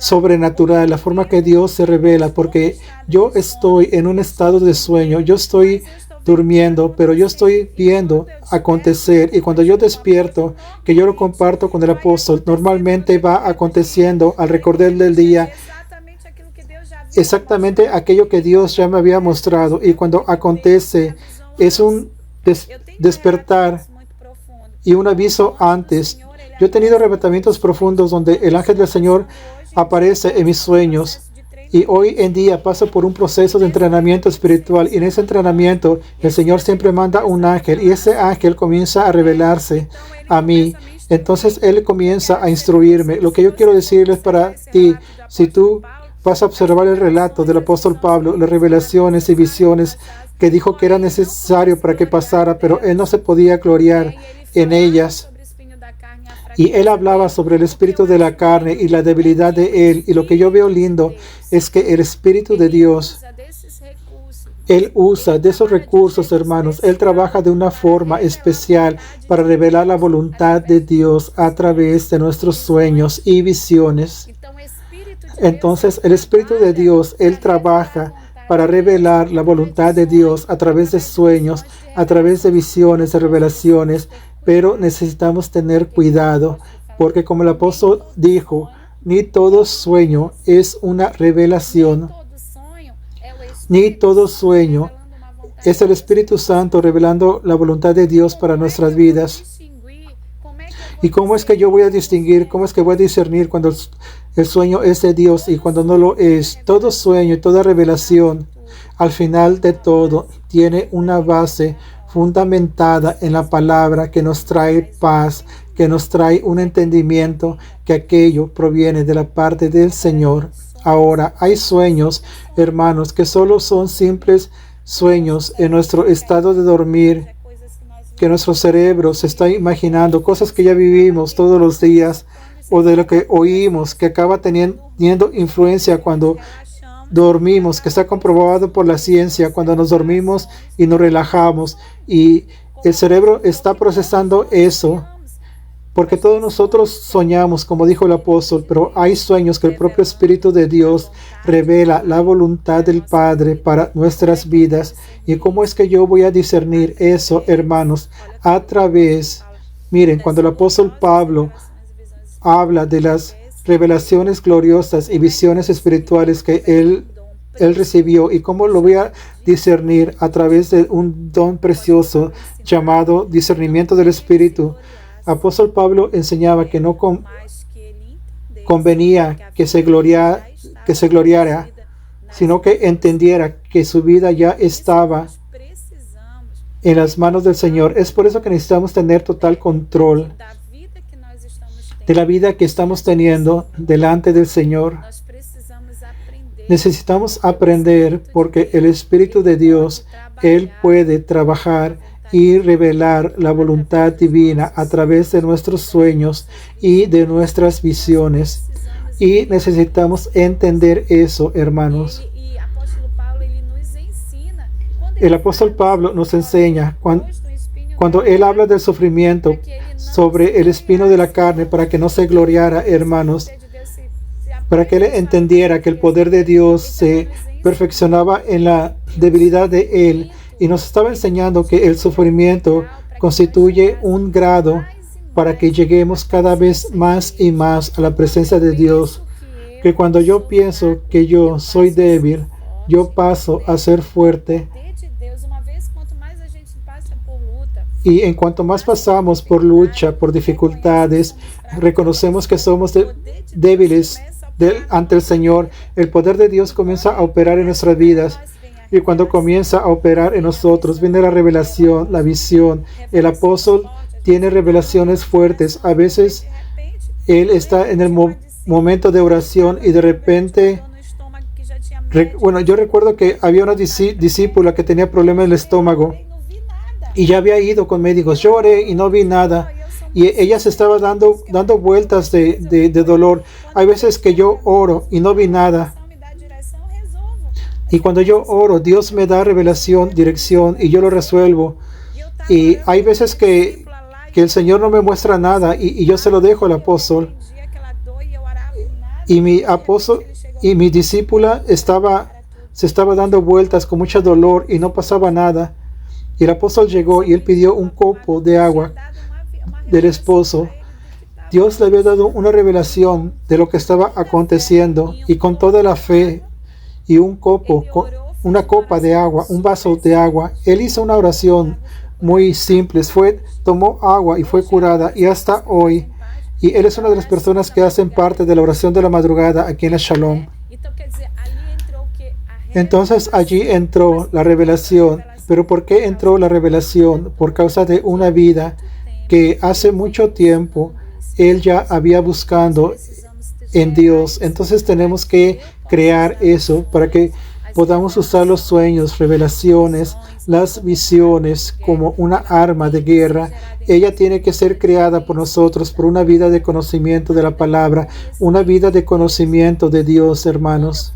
sobrenatural la forma que Dios se revela, porque yo estoy en un estado de sueño, yo estoy durmiendo, pero yo estoy viendo acontecer, y cuando yo despierto, que yo lo comparto con el apóstol, normalmente va aconteciendo al recordar del día exactamente aquello que Dios ya me había mostrado, y cuando acontece es un despertar y un aviso antes. Yo he tenido arrebatamientos profundos donde el ángel del Señor aparece en mis sueños, y hoy en día paso por un proceso de entrenamiento espiritual, y en ese entrenamiento el Señor siempre manda un ángel, y ese ángel comienza a revelarse a mí. Entonces Él comienza a instruirme. Lo que yo quiero decirles para ti, si tú vas a observar el relato del apóstol Pablo, las revelaciones y visiones que dijo que era necesario para que pasara, pero él no se podía gloriar en ellas. Y él hablaba sobre el espíritu de la carne y la debilidad de él. Y lo que yo veo lindo es que el Espíritu de Dios, Él usa de esos recursos, hermanos. Él trabaja de una forma especial para revelar la voluntad de Dios a través de nuestros sueños y visiones. Entonces, el Espíritu de Dios, Él trabaja para revelar la voluntad de Dios a través de sueños, a través de visiones, de revelaciones, pero necesitamos tener cuidado, porque como el apóstol dijo, ni todo sueño es una revelación, ni todo sueño es el Espíritu Santo revelando la voluntad de Dios para nuestras vidas. ¿Y cómo es que yo voy a distinguir, cómo es que voy a discernir cuando el sueño es de Dios y cuando no lo es? Todo sueño y toda revelación, al final de todo, tiene una base fundamentada en la palabra que nos trae paz, que nos trae un entendimiento que aquello proviene de la parte del Señor. Ahora, hay sueños, hermanos, que solo son simples sueños en nuestro estado de dormir, que nuestro cerebro se está imaginando cosas que ya vivimos todos los días o de lo que oímos, que acaba teniendo influencia cuando dormimos, que está comprobado por la ciencia, cuando nos dormimos y nos relajamos y el cerebro está procesando eso. Porque todos nosotros soñamos, como dijo el apóstol, pero hay sueños que el propio Espíritu de Dios revela la voluntad del Padre para nuestras vidas. ¿Y cómo es que yo voy a discernir eso, hermanos? A través, miren, cuando el apóstol Pablo habla de las revelaciones gloriosas y visiones espirituales que él recibió, y cómo lo voy a discernir a través de un don precioso llamado discernimiento del Espíritu. Apóstol Pablo enseñaba que no convenía que se gloriara, sino que entendiera que su vida ya estaba en las manos del Señor. Es por eso que necesitamos tener total control de la vida que estamos teniendo delante del Señor. Necesitamos aprender porque el Espíritu de Dios, Él puede trabajar y revelar la voluntad divina a través de nuestros sueños y de nuestras visiones. Y necesitamos entender eso, hermanos. El apóstol Pablo nos enseña cuando él habla del sufrimiento sobre el espino de la carne para que no se gloriara, hermanos, para que él entendiera que el poder de Dios se perfeccionaba en la debilidad de él. Y nos estaba enseñando que el sufrimiento constituye un grado para que lleguemos cada vez más y más a la presencia de Dios. Que cuando yo pienso que yo soy débil, yo paso a ser fuerte. Y en cuanto más pasamos por lucha, por dificultades, reconocemos que somos débiles ante el Señor. El poder de Dios comienza a operar en nuestras vidas. Y cuando comienza a operar en nosotros, viene la revelación, la visión. El apóstol tiene revelaciones fuertes. A veces él está en el momento de oración y de repente, yo recuerdo que había una discípula que tenía problemas en el estómago y ya había ido con médicos. Yo oré y no vi nada. Y ella se estaba dando vueltas de dolor. Hay veces que yo oro y no vi nada. Y cuando yo oro, Dios me da revelación, dirección, y yo lo resuelvo. Y hay veces que el Señor no me muestra nada, y yo se lo dejo al apóstol. Y mi discípula se estaba dando vueltas con mucho dolor y no pasaba nada. Y el apóstol llegó y él pidió un copo de agua del esposo. Dios le había dado una revelación de lo que estaba aconteciendo, y con toda la fe y una copa de agua, un vaso de agua, él hizo una oración muy simple. Tomó agua y fue curada, y hasta hoy, y él es una de las personas que hacen parte de la oración de la madrugada aquí en el Shalom. Entonces allí entró la revelación. ¿Pero por qué entró la revelación? Por causa de una vida que hace mucho tiempo él ya había buscando en Dios. Entonces tenemos que crear eso para que podamos usar los sueños, revelaciones, las visiones como una arma de guerra. Ella tiene que ser creada por nosotros por una vida de conocimiento de la palabra, una vida de conocimiento de Dios, hermanos.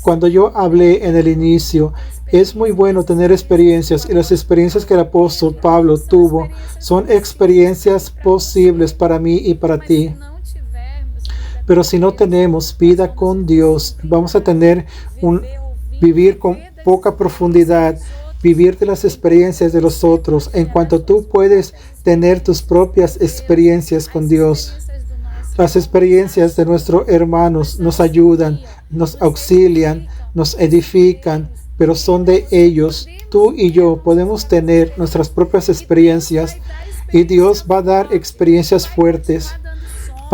Cuando yo hablé en el inicio, es muy bueno tener experiencias, y las experiencias que el apóstol Pablo tuvo son experiencias posibles para mí y para ti. Pero si no tenemos vida con Dios, vamos a tener vivir con poca profundidad, vivir de las experiencias de los otros, en cuanto tú puedes tener tus propias experiencias con Dios. Las experiencias de nuestros hermanos nos ayudan, nos auxilian, nos edifican, pero son de ellos. Tú y yo podemos tener nuestras propias experiencias y Dios va a dar experiencias fuertes.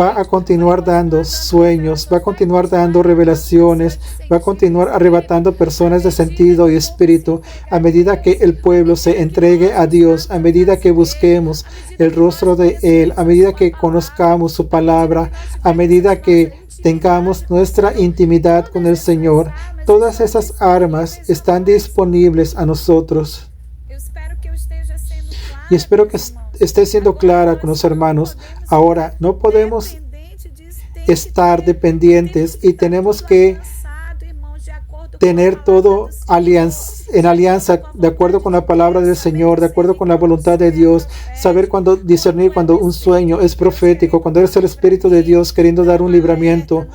Va a continuar dando sueños, va a continuar dando revelaciones, va a continuar arrebatando personas de sentido y espíritu a medida que el pueblo se entregue a Dios, a medida que busquemos el rostro de Él, a medida que conozcamos su palabra, a medida que tengamos nuestra intimidad con el Señor. Todas esas armas están disponibles a nosotros. Y espero que esté siendo clara con los hermanos. Ahora, no podemos estar dependientes y tenemos que tener todo en alianza de acuerdo con la palabra del Señor, de acuerdo con la voluntad de Dios. Saber cuando discernir cuando un sueño es profético, cuando es el Espíritu de Dios queriendo dar un libramiento,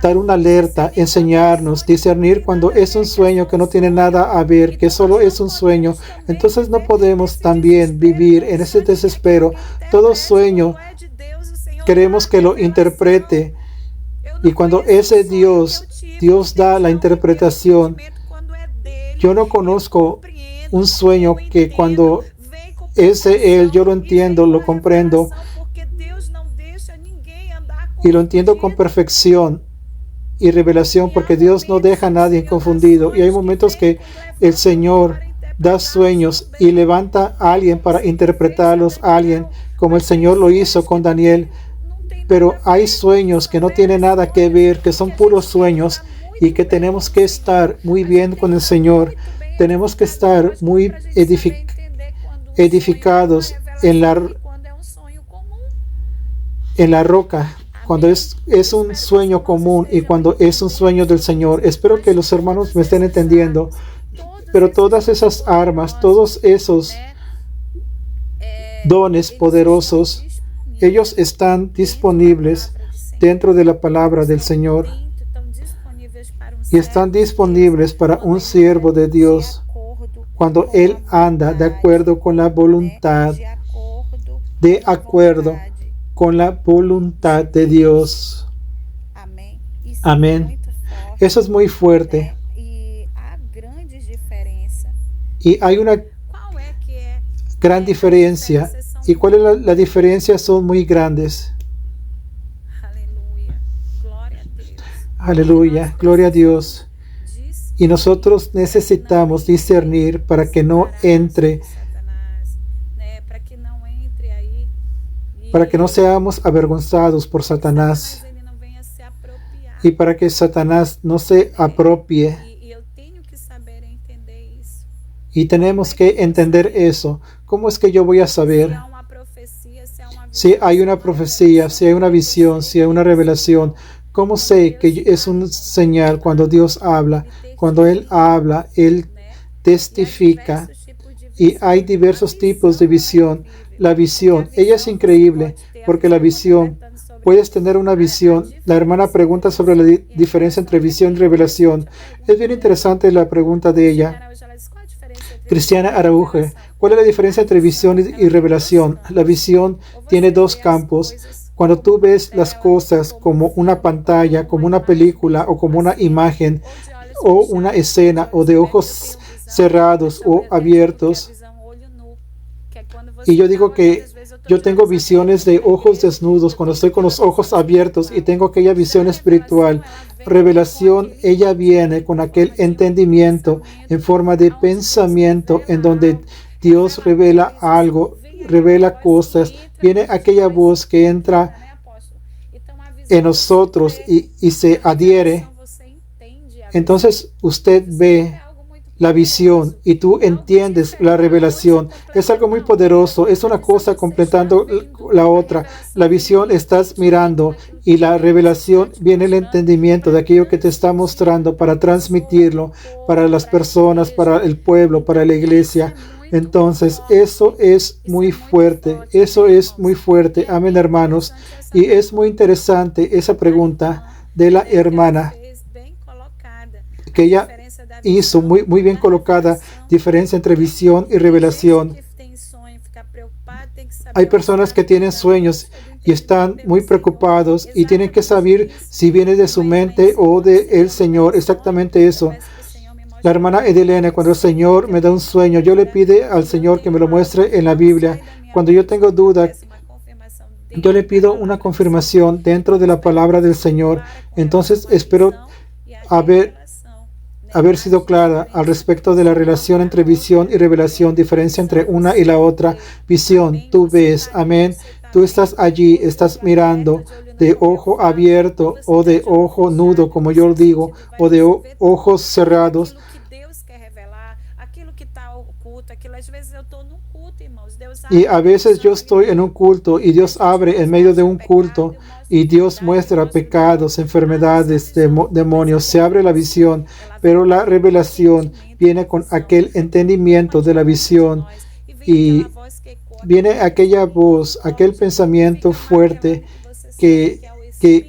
dar una alerta, enseñarnos, discernir cuando es un sueño que no tiene nada a ver, que solo es un sueño. Entonces no podemos también vivir en ese desespero. Todo sueño queremos que lo interprete, y cuando ese Dios da la interpretación, yo no conozco un sueño que cuando es de Él yo lo entiendo, lo comprendo y lo entiendo con perfección y revelación, porque Dios no deja a nadie confundido. Y hay momentos que el Señor da sueños y levanta a alguien para interpretarlos a alguien, como el Señor lo hizo con Daniel. Pero hay sueños que no tienen nada que ver, que son puros sueños, y que tenemos que estar muy bien con el Señor. Tenemos que estar muy edificados en la roca, cuando es un sueño común y cuando es un sueño del Señor. Espero que los hermanos me estén entendiendo. Pero todas esas armas, todos esos dones poderosos, ellos están disponibles dentro de la palabra del Señor y están disponibles para un siervo de Dios cuando él anda de acuerdo con la voluntad, de acuerdo con la voluntad de Dios. Amén. Eso es muy fuerte. Y hay una gran diferencia. ¿Y cuál es la diferencia? Son muy grandes. Aleluya, gloria a Dios. Y nosotros necesitamos discernir para que no entre, para que no seamos avergonzados por Satanás y para que Satanás no se apropie. Y tenemos que entender eso. ¿Cómo es que yo voy a saber si hay una profecía, si hay una visión, si hay una revelación? ¿Cómo sé que es un señal cuando Dios habla? Cuando Él habla, Él testifica. Y hay diversos tipos de visión. La visión, ella es increíble, porque la visión, puedes tener una visión. La hermana pregunta sobre la diferencia entre visión y revelación. Es bien interesante la pregunta de ella. Cristiana Araujo, ¿cuál es la diferencia entre visión y revelación? La visión tiene dos campos. Cuando tú ves las cosas como una pantalla, como una película o como una imagen o una escena, o de ojos cerrados o abiertos. Y yo digo que yo tengo visiones de ojos desnudos cuando estoy con los ojos abiertos y tengo aquella visión espiritual. Revelación, ella viene con aquel entendimiento en forma de pensamiento en donde Dios revela algo, revela cosas. Viene aquella voz que entra en nosotros y se adhiere. Entonces usted ve la visión y tú entiendes la revelación. Es algo muy poderoso. Es una cosa completando la otra. La visión estás mirando y la revelación viene el entendimiento de aquello que te está mostrando para transmitirlo para las personas, para el pueblo, para la iglesia. Entonces, eso es muy fuerte. Eso es muy fuerte. Amén, hermanos. Y es muy interesante esa pregunta de la hermana, que ella hizo muy bien colocada diferencia entre visión y revelación. Hay personas que tienen sueños y están muy preocupados y tienen que saber si viene de su mente o del Señor. Exactamente eso. La hermana Edilene, cuando el Señor me da un sueño, yo le pido al Señor que me lo muestre en la Biblia. Cuando yo tengo duda, yo le pido una confirmación dentro de la palabra del Señor. Entonces espero haber sido clara al respecto de la relación entre visión y revelación, diferencia entre una y la otra. Visión, tú ves, amén. Tú estás allí, estás mirando de ojo abierto o de ojo nudo, como yo digo, o de ojos cerrados. Y a veces yo estoy en un culto y Dios abre en medio de un culto y Dios muestra pecados, enfermedades, demonios. Se abre la visión, pero la revelación viene con aquel entendimiento de la visión y viene aquella voz, aquel pensamiento fuerte que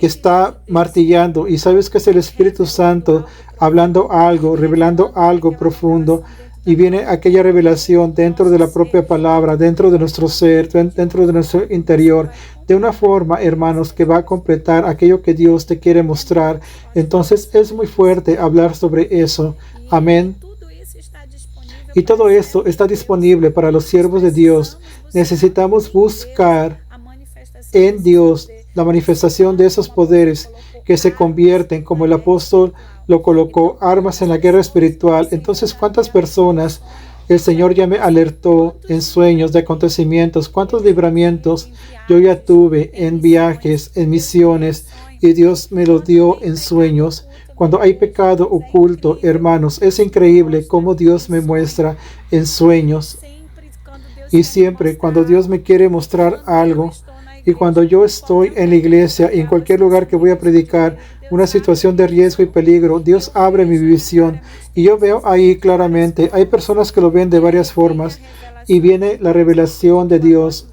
está martillando, y sabes que es el Espíritu Santo hablando algo, revelando algo profundo, y viene aquella revelación dentro de la propia palabra, dentro de nuestro ser, dentro de nuestro interior, de una forma, hermanos, que va a completar aquello que Dios te quiere mostrar. Entonces es muy fuerte hablar sobre eso. Amén. Y todo esto está disponible para los siervos de Dios. Necesitamos buscar en Dios la manifestación de esos poderes que se convierten, como el apóstol lo colocó, armas en la guerra espiritual. Entonces, ¿cuántas personas el Señor ya me alertó en sueños de acontecimientos? ¿Cuántos libramientos yo ya tuve en viajes, en misiones, y Dios me los dio en sueños? Cuando hay pecado oculto, hermanos, es increíble cómo Dios me muestra en sueños. Y siempre cuando Dios me quiere mostrar algo, y cuando yo estoy en la iglesia y en cualquier lugar que voy a predicar una situación de riesgo y peligro, Dios abre mi visión y yo veo ahí claramente. Hay personas que lo ven de varias formas y viene la revelación de Dios.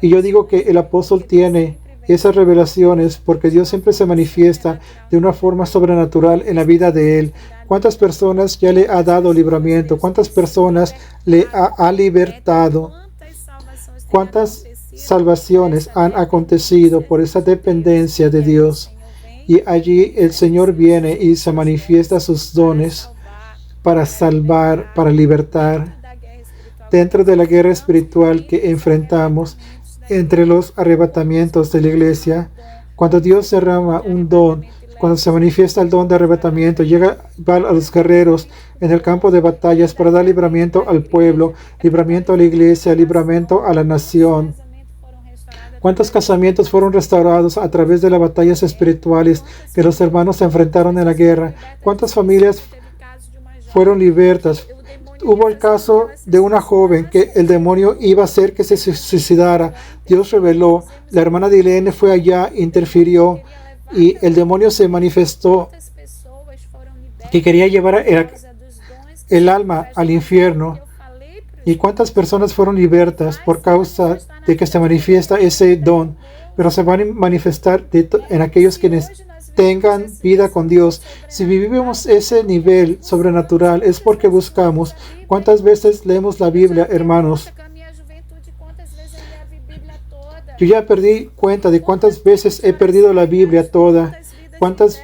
Y yo digo que el apóstol tiene esas revelaciones porque Dios siempre se manifiesta de una forma sobrenatural en la vida de él. ¿Cuántas personas ya le ha dado libramiento? ¿Cuántas personas le ha libertado? ¿Cuántas salvaciones han acontecido por esa dependencia de Dios? Y allí el Señor viene y se manifiesta sus dones para salvar, para libertar. Dentro de la guerra espiritual que enfrentamos entre los arrebatamientos de la iglesia, cuando Dios derrama un don, cuando se manifiesta el don de arrebatamiento, va a los guerreros en el campo de batallas para dar libramiento al pueblo, libramiento a la iglesia, libramiento a la nación. ¿Cuántos casamientos fueron restaurados a través de las batallas espirituales que los hermanos se enfrentaron en la guerra? ¿Cuántas familias fueron libertas? Hubo el caso de una joven que el demonio iba a hacer que se suicidara. Dios reveló, la hermana Dilene fue allá, interfirió y el demonio se manifestó que quería llevar el alma al infierno. ¿Y cuántas personas fueron libertas por causa de que se manifiesta ese don? Pero se van a manifestar en aquellos quienes tengan vida con Dios. Si vivimos ese nivel sobrenatural es porque buscamos. ¿Cuántas veces leemos la Biblia, hermanos? Yo ya perdí cuenta de cuántas veces he perdido la Biblia toda. Cuántos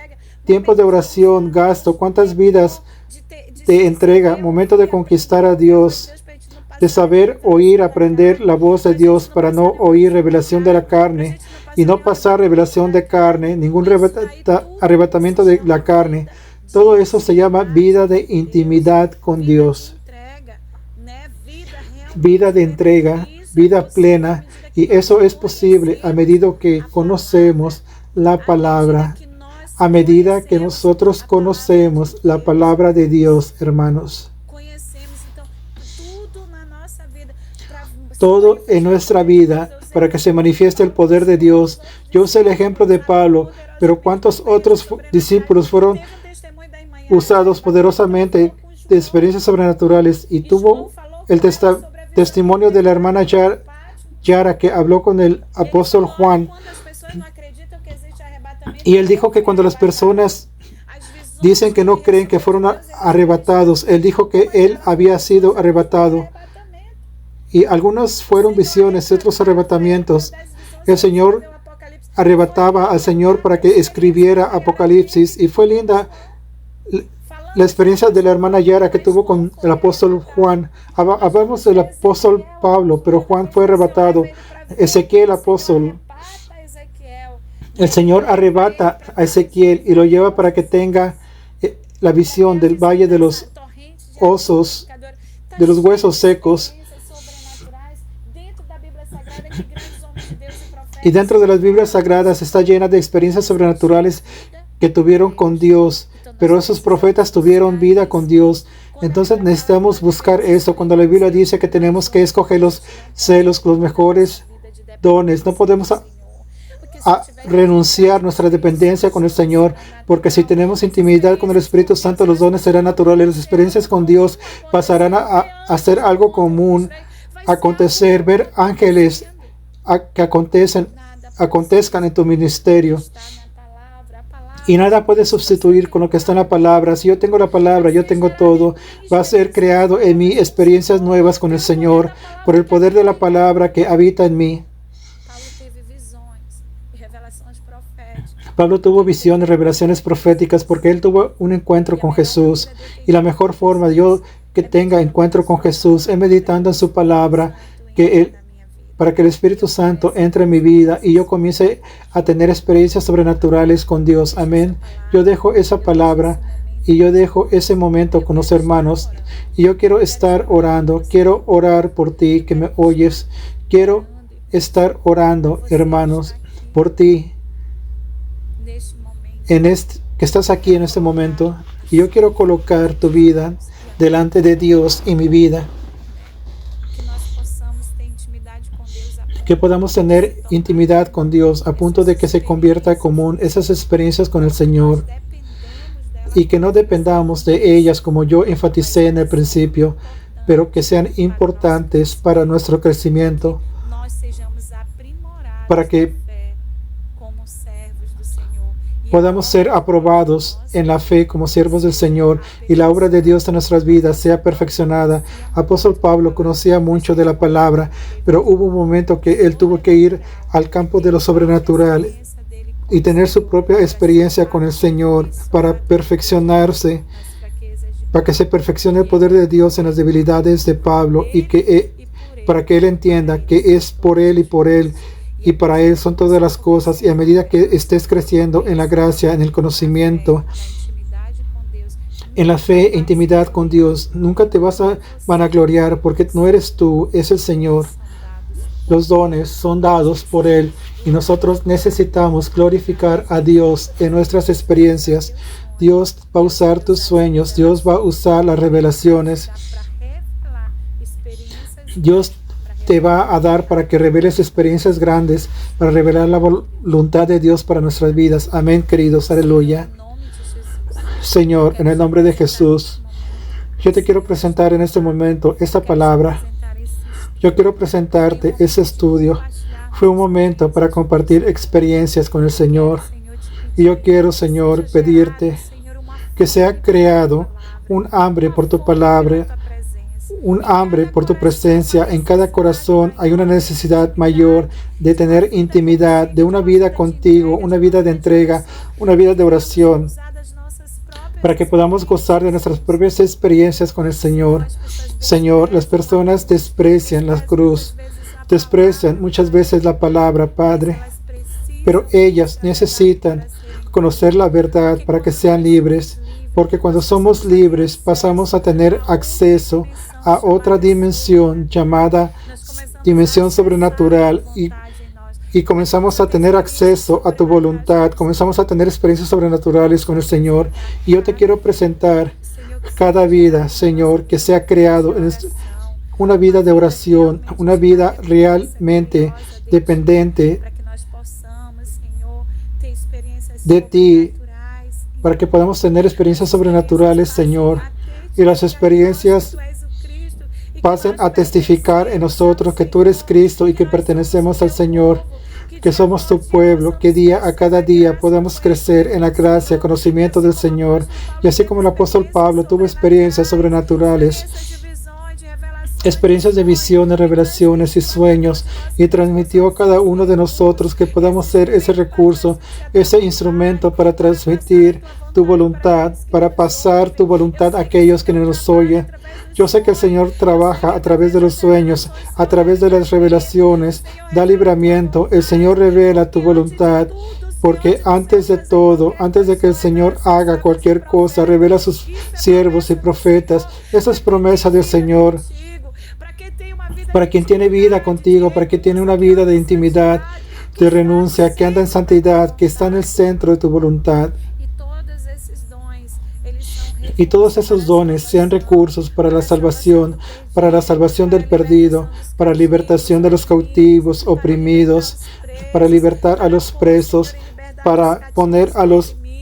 tiempos de oración gasto. Cuántas vidas de entrega. Momento de conquistar a Dios. De saber oír, aprender la voz de Dios para no oír revelación de la carne y no pasar revelación de carne, ningún arrebatamiento de la carne. Todo eso se llama vida de intimidad con Dios. Vida de entrega, vida plena, y eso es posible a medida que conocemos la palabra, a medida que nosotros conocemos la palabra de Dios, hermanos. Todo en nuestra vida para que se manifieste el poder de Dios. Yo usé el ejemplo de Pablo, pero ¿cuántos otros discípulos fueron usados poderosamente de experiencias sobrenaturales? Y tuvo el testimonio de la hermana Yara que habló con el apóstol Juan. Y él dijo que cuando las personas Dicen que no creen que fueron arrebatados. Él dijo que él había sido arrebatado. Y algunos fueron visiones, otros arrebatamientos. El Señor arrebataba al Señor para que escribiera Apocalipsis. Y fue linda la experiencia de la hermana Yara que tuvo con el apóstol Juan. Hablamos del apóstol Pablo, pero Juan fue arrebatado. Ezequiel, apóstol. El Señor arrebata a Ezequiel y lo lleva para que tenga la visión del valle de los osos, de los huesos secos. Y dentro de las Biblias Sagradas está llena de experiencias sobrenaturales que tuvieron con Dios, pero esos profetas tuvieron vida con Dios. Entonces necesitamos buscar eso. Cuando la Biblia dice que tenemos que escoger los celos, los mejores dones, no podemos renunciar nuestra dependencia con el Señor, porque si tenemos intimidad con el Espíritu Santo, los dones serán naturales, las experiencias con Dios pasarán a ser algo común, acontecer, ver ángeles que acontezcan en tu ministerio. Y nada puede sustituir con lo que está en la palabra. Si yo tengo la palabra, yo tengo todo. Va a ser creado en mí experiencias nuevas con el Señor por el poder de la palabra que habita en mí. Pablo tuvo visiones, revelaciones proféticas porque él tuvo un encuentro con Jesús. Y la mejor forma de yo que tenga encuentro con Jesús es meditando en su palabra, para que el Espíritu Santo entre en mi vida y yo comience a tener experiencias sobrenaturales con Dios. Amén. Yo dejo esa palabra y yo dejo ese momento con los hermanos. Y yo quiero estar orando. Quiero orar por ti que me oyes. Quiero estar orando, hermanos, por ti. Que estás aquí en este momento. Y yo quiero colocar tu vida delante de Dios y mi vida. Que podamos tener intimidad con Dios a punto de que se convierta común esas experiencias con el Señor y que no dependamos de ellas como yo enfaticé en el principio, pero que sean importantes para nuestro crecimiento, para que podamos ser aprobados en la fe como siervos del Señor y la obra de Dios en nuestras vidas sea perfeccionada. Apóstol Pablo conocía mucho de la palabra, pero hubo un momento que él tuvo que ir al campo de lo sobrenatural y tener su propia experiencia con el Señor para perfeccionarse, para que se perfeccione el poder de Dios en las debilidades de Pablo y para que él entienda que es por él y para Él son todas las cosas. Y a medida que estés creciendo en la gracia, en el conocimiento, en la fe e intimidad con Dios, nunca te vas a vanagloriar porque no eres tú, es el Señor. Los dones son dados por Él y nosotros necesitamos glorificar a Dios en nuestras experiencias. Dios va a usar tus sueños, Dios va a usar las revelaciones. Dios te va a dar para que reveles experiencias grandes, para revelar la voluntad de Dios para nuestras vidas. Amén, queridos. Aleluya. Señor, en el nombre de Jesús, yo te quiero presentar en este momento esta palabra. Yo quiero presentarte ese estudio. Fue un momento para compartir experiencias con el Señor. Y yo quiero, Señor, pedirte que sea creado un hambre por tu palabra, un hambre por tu presencia. En cada corazón hay una necesidad mayor de tener intimidad, de una vida contigo, una vida de entrega, una vida de oración, para que podamos gozar de nuestras propias experiencias con el Señor. Señor, las personas desprecian la cruz, desprecian muchas veces la palabra, Padre, pero ellas necesitan conocer la verdad para que sean libres, porque cuando somos libres pasamos a tener acceso a otra dimensión llamada dimensión sobrenatural y comenzamos a tener acceso a tu voluntad, comenzamos a tener experiencias sobrenaturales con el Señor. Y yo te quiero presentar cada vida, Señor, que sea creado en una vida de oración, una vida realmente dependiente de ti, para que podamos tener experiencias sobrenaturales, Señor, y las experiencias pasen a testificar en nosotros que tú eres Cristo y que pertenecemos al Señor, que somos tu pueblo, que día a cada día podamos crecer en la gracia, conocimiento del Señor. Y así como el apóstol Pablo tuvo experiencias sobrenaturales, experiencias de visiones, revelaciones y sueños, y transmitió a cada uno de nosotros que podamos ser ese recurso, ese instrumento para transmitir tu voluntad, para pasar tu voluntad a aquellos que nos oyen. Yo sé que el Señor trabaja a través de los sueños, a través de las revelaciones, da libramiento. El Señor revela tu voluntad, porque antes de todo, antes de que el Señor haga cualquier cosa, revela a sus siervos y profetas. Esa es promesa del Señor. Para quien tiene vida contigo, para quien tiene una vida de intimidad, de renuncia, que anda en santidad, que está en el centro de tu voluntad. Y todos esos dones sean recursos para la salvación del perdido, para la libertación de los cautivos, oprimidos, para libertar a los presos, para poner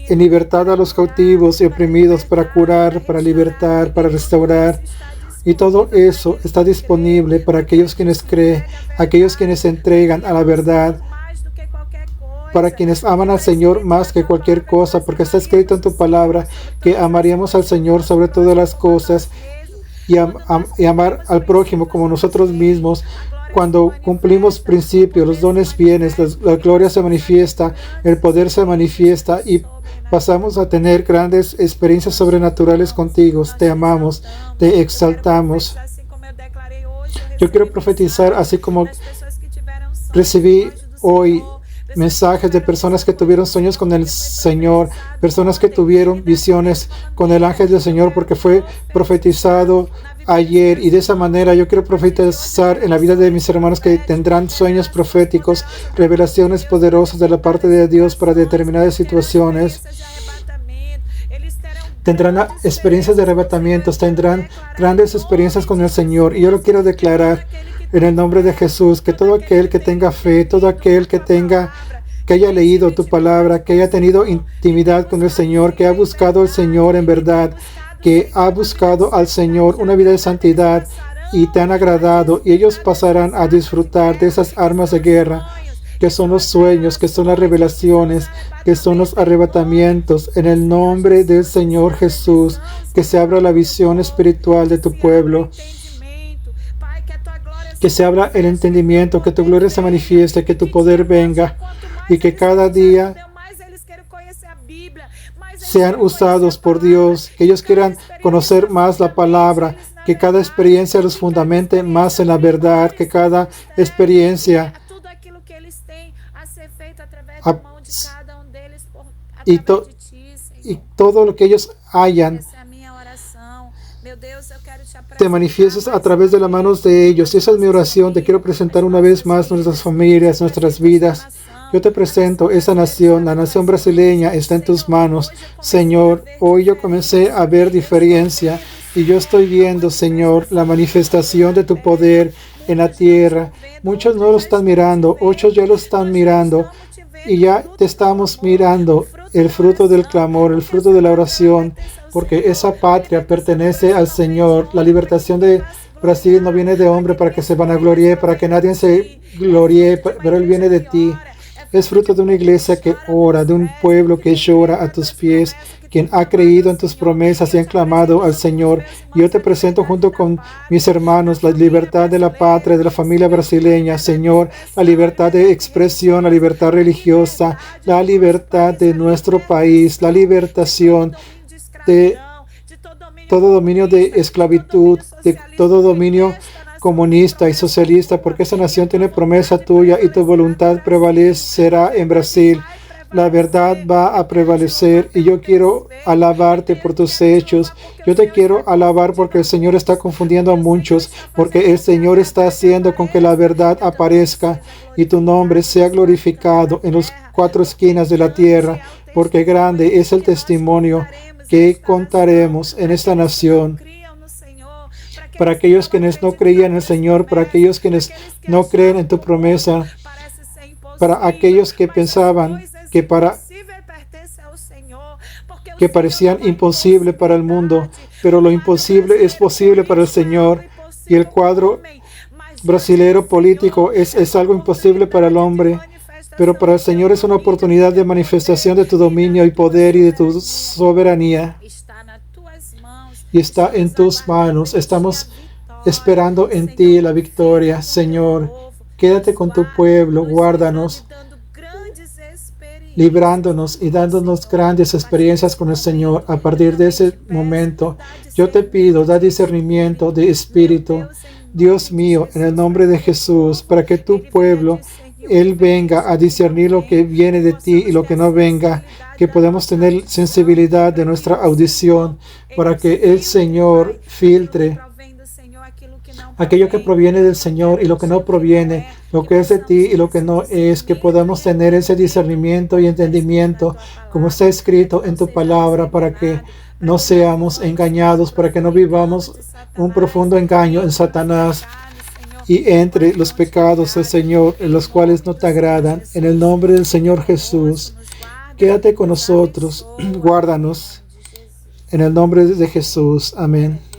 en libertad a los cautivos y oprimidos, para curar, para libertar, para restaurar. Y todo eso está disponible para aquellos quienes creen, aquellos quienes se entregan a la verdad, para quienes aman al Señor más que cualquier cosa, porque está escrito en tu palabra que amaríamos al Señor sobre todas las cosas y amar al prójimo como nosotros mismos. Cuando cumplimos principios, los dones vienen, la gloria se manifiesta, el poder se manifiesta y pasamos a tener grandes experiencias sobrenaturales contigo. Te amamos, te exaltamos. Yo quiero profetizar así como recibí hoy mensajes de personas que tuvieron sueños con el Señor, personas que tuvieron visiones con el ángel del Señor, porque fue profetizado ayer, y de esa manera yo quiero profetizar en la vida de mis hermanos que tendrán sueños proféticos, revelaciones poderosas de la parte de Dios para determinadas situaciones. Tendrán experiencias de arrebatamientos, tendrán grandes experiencias con el Señor, y yo lo quiero declarar en el nombre de Jesús, que todo aquel que tenga fe, todo aquel que haya leído tu palabra, que haya tenido intimidad con el Señor, que ha buscado al Señor en verdad, que ha buscado al Señor una vida de santidad y te han agradado, y ellos pasarán a disfrutar de esas armas de guerra, que son los sueños, que son las revelaciones, que son los arrebatamientos. En el nombre del Señor Jesús, que se abra la visión espiritual de tu pueblo, que se abra el entendimiento, que tu gloria se manifieste, que tu poder venga, y que cada día sean usados por Dios, que ellos quieran conocer más la palabra, que cada experiencia los fundamente más en la verdad, que cada experiencia y todo lo que ellos hayan te manifiestas a través de las manos de ellos. Y esa es mi oración. Te quiero presentar una vez más nuestras familias, nuestras vidas. Yo te presento esa nación, la nación brasileña está en tus manos, Señor. Hoy yo comencé a ver diferencia y yo estoy viendo, Señor, la manifestación de tu poder en la tierra. Muchos no lo están mirando, otros ya lo están mirando y ya te estamos mirando el fruto del clamor, el fruto de la oración, porque esa patria pertenece al Señor. La libertación de Brasil no viene de hombre para que se vanaglorie, para que nadie se gloríe, pero Él viene de ti. Es fruto de una iglesia que ora, de un pueblo que llora a tus pies, quien ha creído en tus promesas y han clamado al Señor. Yo te presento junto con mis hermanos la libertad de la patria, de la familia brasileña, Señor, la libertad de expresión, la libertad religiosa, la libertad de nuestro país, la libertación de todo dominio de esclavitud, de todo dominio comunista y socialista, porque esa nación tiene promesa tuya y tu voluntad prevalecerá en Brasil. La verdad va a prevalecer y yo quiero alabarte por tus hechos. Yo te quiero alabar porque el Señor está confundiendo a muchos, porque el Señor está haciendo con que la verdad aparezca y tu nombre sea glorificado en las cuatro esquinas de la tierra, porque grande es el testimonio que contaremos en esta nación. Para aquellos quienes no creían en el Señor, para aquellos quienes no creen en tu promesa, para aquellos que pensaban que parecían imposible para el mundo, pero lo imposible es posible para el Señor, y el cuadro brasilero político es algo imposible para el hombre, pero para el Señor es una oportunidad de manifestación de tu dominio y poder y de tu soberanía. Y está en tus manos. Estamos esperando en ti la victoria, Señor. Quédate con tu pueblo, guárdanos, librándonos y dándonos grandes experiencias con el Señor. A partir de ese momento, yo te pido, da discernimiento de espíritu, Dios mío, en el nombre de Jesús, para que tu pueblo, Él venga a discernir lo que viene de ti y lo que no venga, que podamos tener sensibilidad de nuestra audición, para que el Señor filtre aquello que proviene del Señor y lo que no proviene, lo que es de ti y lo que no es, que podamos tener ese discernimiento y entendimiento, como está escrito en tu palabra, para que no seamos engañados, para que no vivamos un profundo engaño en Satanás y entre los pecados del Señor, en los cuales no te agradan. En el nombre del Señor Jesús, quédate con nosotros, guárdanos, en el nombre de Jesús. Amén.